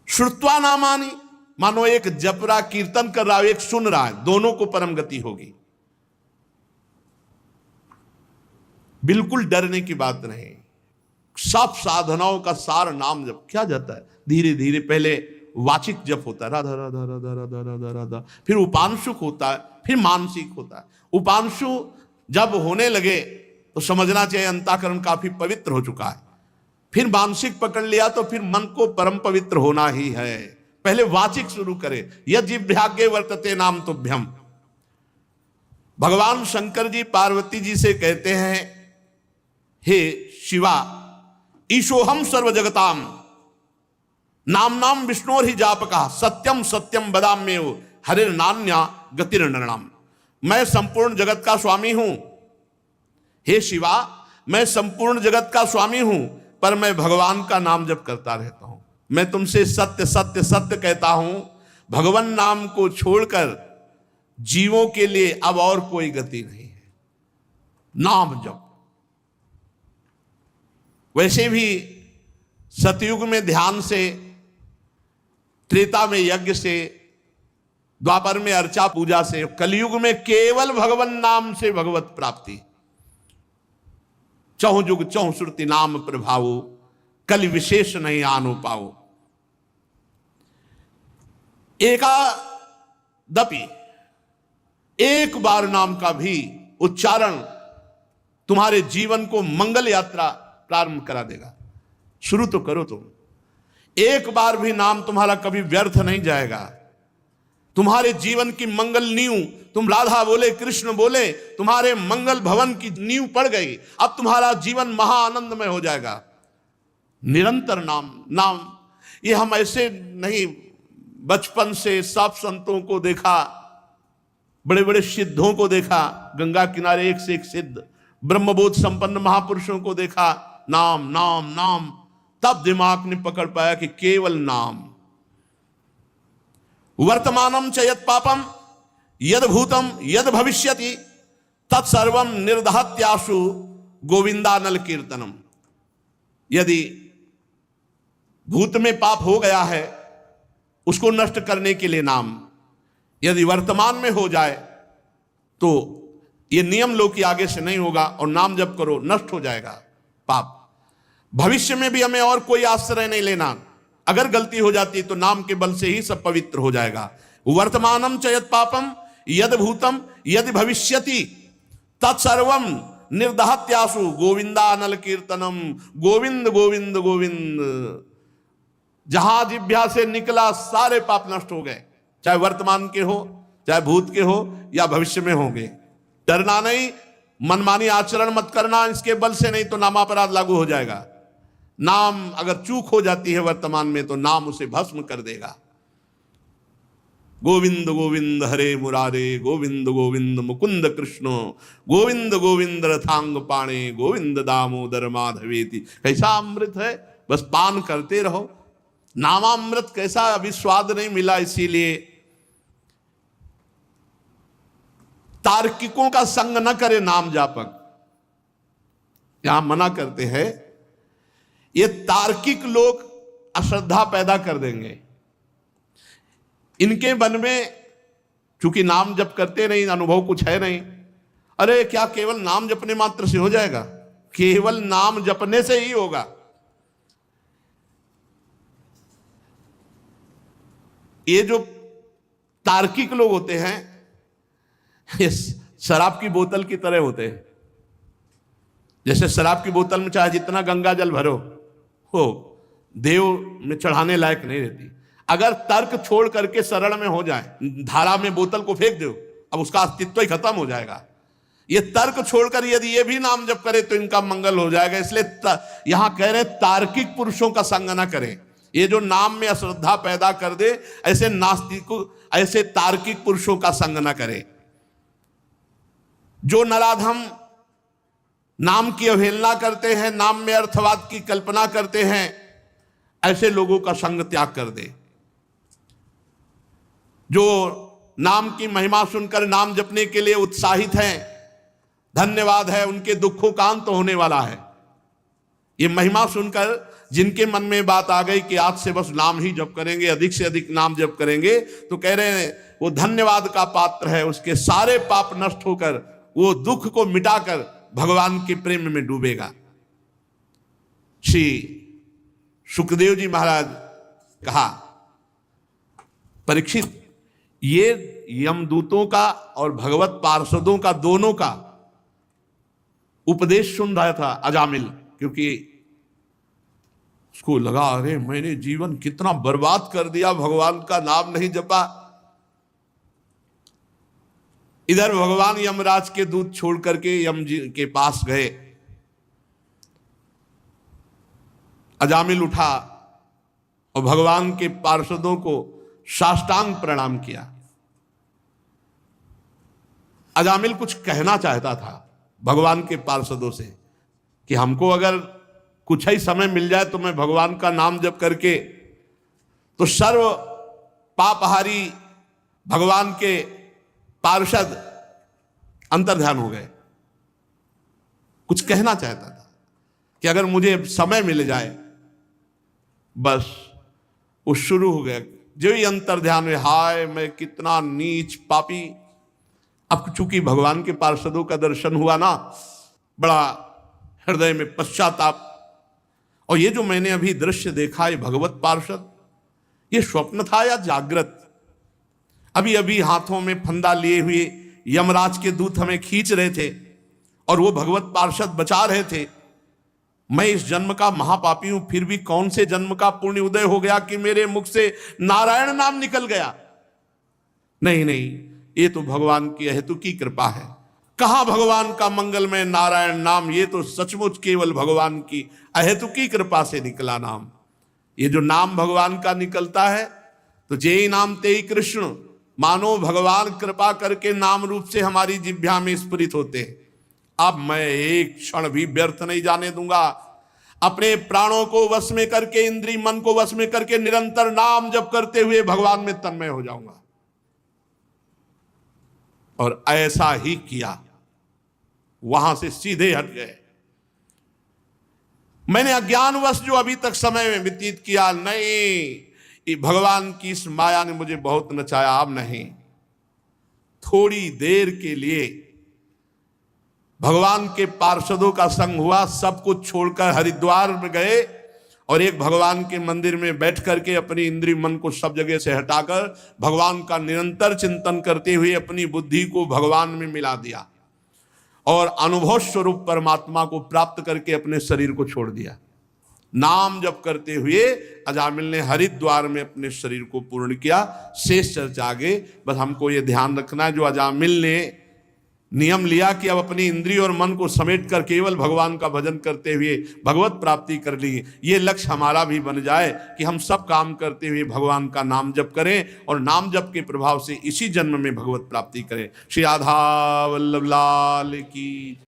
श्रुत्वा नामानि, मानो एक जप रहा, कीर्तन कर रहा है, एक सुन रहा है, दोनों को परम गति होगी। बिल्कुल डरने की बात नहीं। सब साधनाओं का सार नाम जप। क्या जाता है धीरे धीरे, पहले वाचिक जप होता है, राधा राधा राधा राधा राधा राधा, फिर उपांशुक होता है, फिर मानसिक होता है। उपांशु जब होने लगे तो समझना चाहिए अंतःकरण काफी पवित्र हो चुका है। फिर मानसिक पकड़ लिया तो फिर मन को परम पवित्र होना ही है। पहले वाचिक शुरू करे। यज्ञ वर्तते नाम तुभ्यम। भगवान शंकर जी पार्वती जी से कहते हैं, हे शिवा, ईशोहम सर्व जगताम नाम नाम विष्णोर ही जापका सत्यम सत्यम बदाम्येव हरिर नान्या गतिर नृणाम। मैं संपूर्ण जगत का स्वामी हूं। हे शिवा, मैं संपूर्ण जगत का स्वामी हूं, पर मैं भगवान का नाम जप करता रहता हूं। मैं तुमसे सत्य सत्य सत्य कहता हूं, भगवान नाम को छोड़कर जीवों के लिए अब और कोई गति नहीं है। नाम जप। वैसे भी सतयुग में ध्यान से, त्रेता में यज्ञ से, द्वापर में अर्चा पूजा से, कलयुग में केवल भगवान नाम से भगवत प्राप्ति। चहु जुग चहु श्रुति नाम प्रभावो, कल विशेष नहीं आनो पाओ। एकादपि एक बार नाम का भी उच्चारण तुम्हारे जीवन को मंगल यात्रा प्रारंभ करा देगा। शुरू तो करो तुम। एक बार भी नाम तुम्हारा कभी व्यर्थ नहीं जाएगा। तुम्हारे जीवन की मंगल नींव, तुम राधा बोले कृष्ण बोले, तुम्हारे मंगल भवन की नींव पड़ गई। अब तुम्हारा जीवन महाआनंदमय हो जाएगा। निरंतर नाम नाम। ये हम ऐसे नहीं, बचपन से सब संतों को देखा, बड़े बड़े सिद्धों को देखा, गंगा किनारे एक से एक सिद्ध ब्रह्मबोध संपन्न महापुरुषों को देखा, नाम नाम नाम। तब दिमाग ने पकड़ पाया कि केवल नाम। वर्तमानम च यत् पापम यद भूतम यद भविष्यति तत्सर्वम निर्दहत्याशु गोविंदानल कीर्तनम। यदि भूत में पाप हो गया है, उसको नष्ट करने के लिए नाम। यदि वर्तमान में हो जाए तो ये नियम लो कि आगे से नहीं होगा, और नाम जप करो, नष्ट हो जाएगा पाप। भविष्य में भी हमें और कोई आश्रय नहीं लेना। अगर गलती हो जाती तो नाम के बल से ही सब पवित्र हो जाएगा। वर्तमानम च यत् पापम यद भूतम यद भविष्यति तत्सर्वम निर्दहत्यासु गोविंदानल कीर्तनम। गोविंद गोविंद गोविंद। जहां जिह्वा से निकला सारे पाप नष्ट हो गए, चाहे वर्तमान के हो, चाहे भूत के हो या भविष्य में होंगे। डरना नहीं, मनमानी आचरण मत करना इसके बल से, नहीं तो नामापराध लागू हो जाएगा। नाम अगर चूक हो जाती है वर्तमान में तो नाम उसे भस्म कर देगा। गोविंद गोविंद हरे मुरारे, गोविंद गोविंद मुकुंद कृष्ण, गोविंद गोविंद रथांग पाणे, गोविंद दामोदर माधवेति। कैसा अमृत है, बस पान करते रहो। नामामृत कैसा अभी स्वाद नहीं मिला, इसीलिए तार्किकों का संग न करे नाम जापक। यहां मना करते हैं, ये तार्किक लोग अश्रद्धा पैदा कर देंगे। इनके मन में चूंकि नाम जप करते नहीं, अनुभव कुछ है नहीं, अरे क्या केवल नाम जपने मात्र से हो जाएगा? केवल नाम जपने से ही होगा। ये जो तार्किक लोग होते हैं, ये शराब की बोतल की तरह होते हैं। जैसे शराब की बोतल में चाहे जितना गंगा जल भरो हो, देव में चढ़ाने लायक नहीं रहती। अगर तर्क छोड़ करके सरल में हो जाए, धारा में बोतल को फेंक दो, अब उसका अस्तित्व ही खत्म हो जाएगा। ये तर्क छोड़कर यदि ये भी नाम जप करे तो इनका मंगल हो जाएगा। इसलिए यहां कह रहे तार्किक पुरुषों का संग न करें। ये जो नाम में अश्रद्धा पैदा कर दे, ऐसे नास्तिकों, ऐसे तार्किक पुरुषों का संग न करें। जो नराधम नाम की अवहेलना करते हैं, नाम में अर्थवाद की कल्पना करते हैं, ऐसे लोगों का संग त्याग कर दे। जो नाम की महिमा सुनकर नाम जपने के लिए उत्साहित हैं, धन्यवाद है, उनके दुखों का अंत होने वाला है। ये महिमा सुनकर जिनके मन में बात आ गई कि आज से बस नाम ही जप करेंगे, अधिक से अधिक नाम जप करेंगे, तो कह रहे हैं वो धन्यवाद का पात्र है, उसके सारे पाप नष्ट होकर वो दुख को मिटाकर भगवान के प्रेम में डूबेगा। श्री सुखदेव जी महाराज कहा, परीक्षित, ये यमदूतों का और भगवत पार्षदों का दोनों का उपदेश सुन रहा था अजामिल, क्योंकि उसको लगा अरे मैंने जीवन कितना बर्बाद कर दिया, भगवान का नाम नहीं जपा। इधर भगवान यमराज के दूत छोड़ करके यम जी के पास गए। अजामिल उठा और भगवान के पार्षदों को साष्टांग प्रणाम किया। अजामिल कुछ कहना चाहता था भगवान के पार्षदों से कि हमको अगर कुछ ही समय मिल जाए तो मैं भगवान का नाम जप करके, तो सर्व पापहारी भगवान के पार्षद अंतर्ध्यान हो गए। कुछ कहना चाहता था कि अगर मुझे समय मिल जाए, बस वो शुरू हो गया। जो ही अंतर्ध्यान में, हाय मैं कितना नीच पापी। अब चूंकि भगवान के पार्षदों का दर्शन हुआ ना, बड़ा हृदय में पश्चाताप। और ये जो मैंने अभी दृश्य देखा, ये भगवत पार्षद, ये स्वप्न था या जागृत? अभी अभी हाथों में फंदा लिए हुए यमराज के दूत हमें खींच रहे थे और वो भगवत पार्षद बचा रहे थे। मैं इस जन्म का महापापी हूं, फिर भी कौन से जन्म का पुण्य उदय हो गया कि मेरे मुख से नारायण नाम निकल गया? नहीं नहीं, ये तो भगवान की अहेतुकी कृपा है। कहां भगवान का मंगलमय नारायण नाम, ये तो सचमुच केवल भगवान की अहेतुकी कृपा से निकला नाम। ये जो नाम भगवान का निकलता है, तो जेई नाम तेई कृष्ण, मानो भगवान कृपा करके नाम रूप से हमारी जिह्वा में स्फुरित होते हैं। अब मैं एक क्षण भी व्यर्थ नहीं जाने दूंगा। अपने प्राणों को वश में करके, इंद्रिय मन को वश में करके निरंतर नाम जप करते हुए भगवान में तन्मय हो जाऊंगा। और ऐसा ही किया, वहां से सीधे हट गए। मैंने अज्ञानवश जो अभी तक समय में व्यतीत किया, नहीं, भगवान की इस माया ने मुझे बहुत नचाया। अब नहीं, थोड़ी देर के लिए भगवान के पार्षदों का संग हुआ, सब कुछ छोड़कर हरिद्वार में गए और एक भगवान के मंदिर में बैठ करके अपनी इंद्रिय मन को सब जगह से हटाकर भगवान का निरंतर चिंतन करते हुए अपनी बुद्धि को भगवान में मिला दिया और अनुभव स्वरूप परमात्मा को प्राप्त करके अपने शरीर को छोड़ दिया। नाम जप करते हुए अजामिल ने हरिद्वार में अपने शरीर को पूर्ण किया। शेष चर्चा आगे। बस हमको ये ध्यान रखना है, जो अजामिल ने नियम लिया कि अब अपनी इंद्रिय और मन को समेट कर केवल भगवान का भजन करते हुए भगवत प्राप्ति कर ली, ये लक्ष्य हमारा भी बन जाए कि हम सब काम करते हुए भगवान का नाम जप करें और नाम जप के प्रभाव से इसी जन्म में भगवत प्राप्ति करें। श्री राधा वल्लभ लाल की।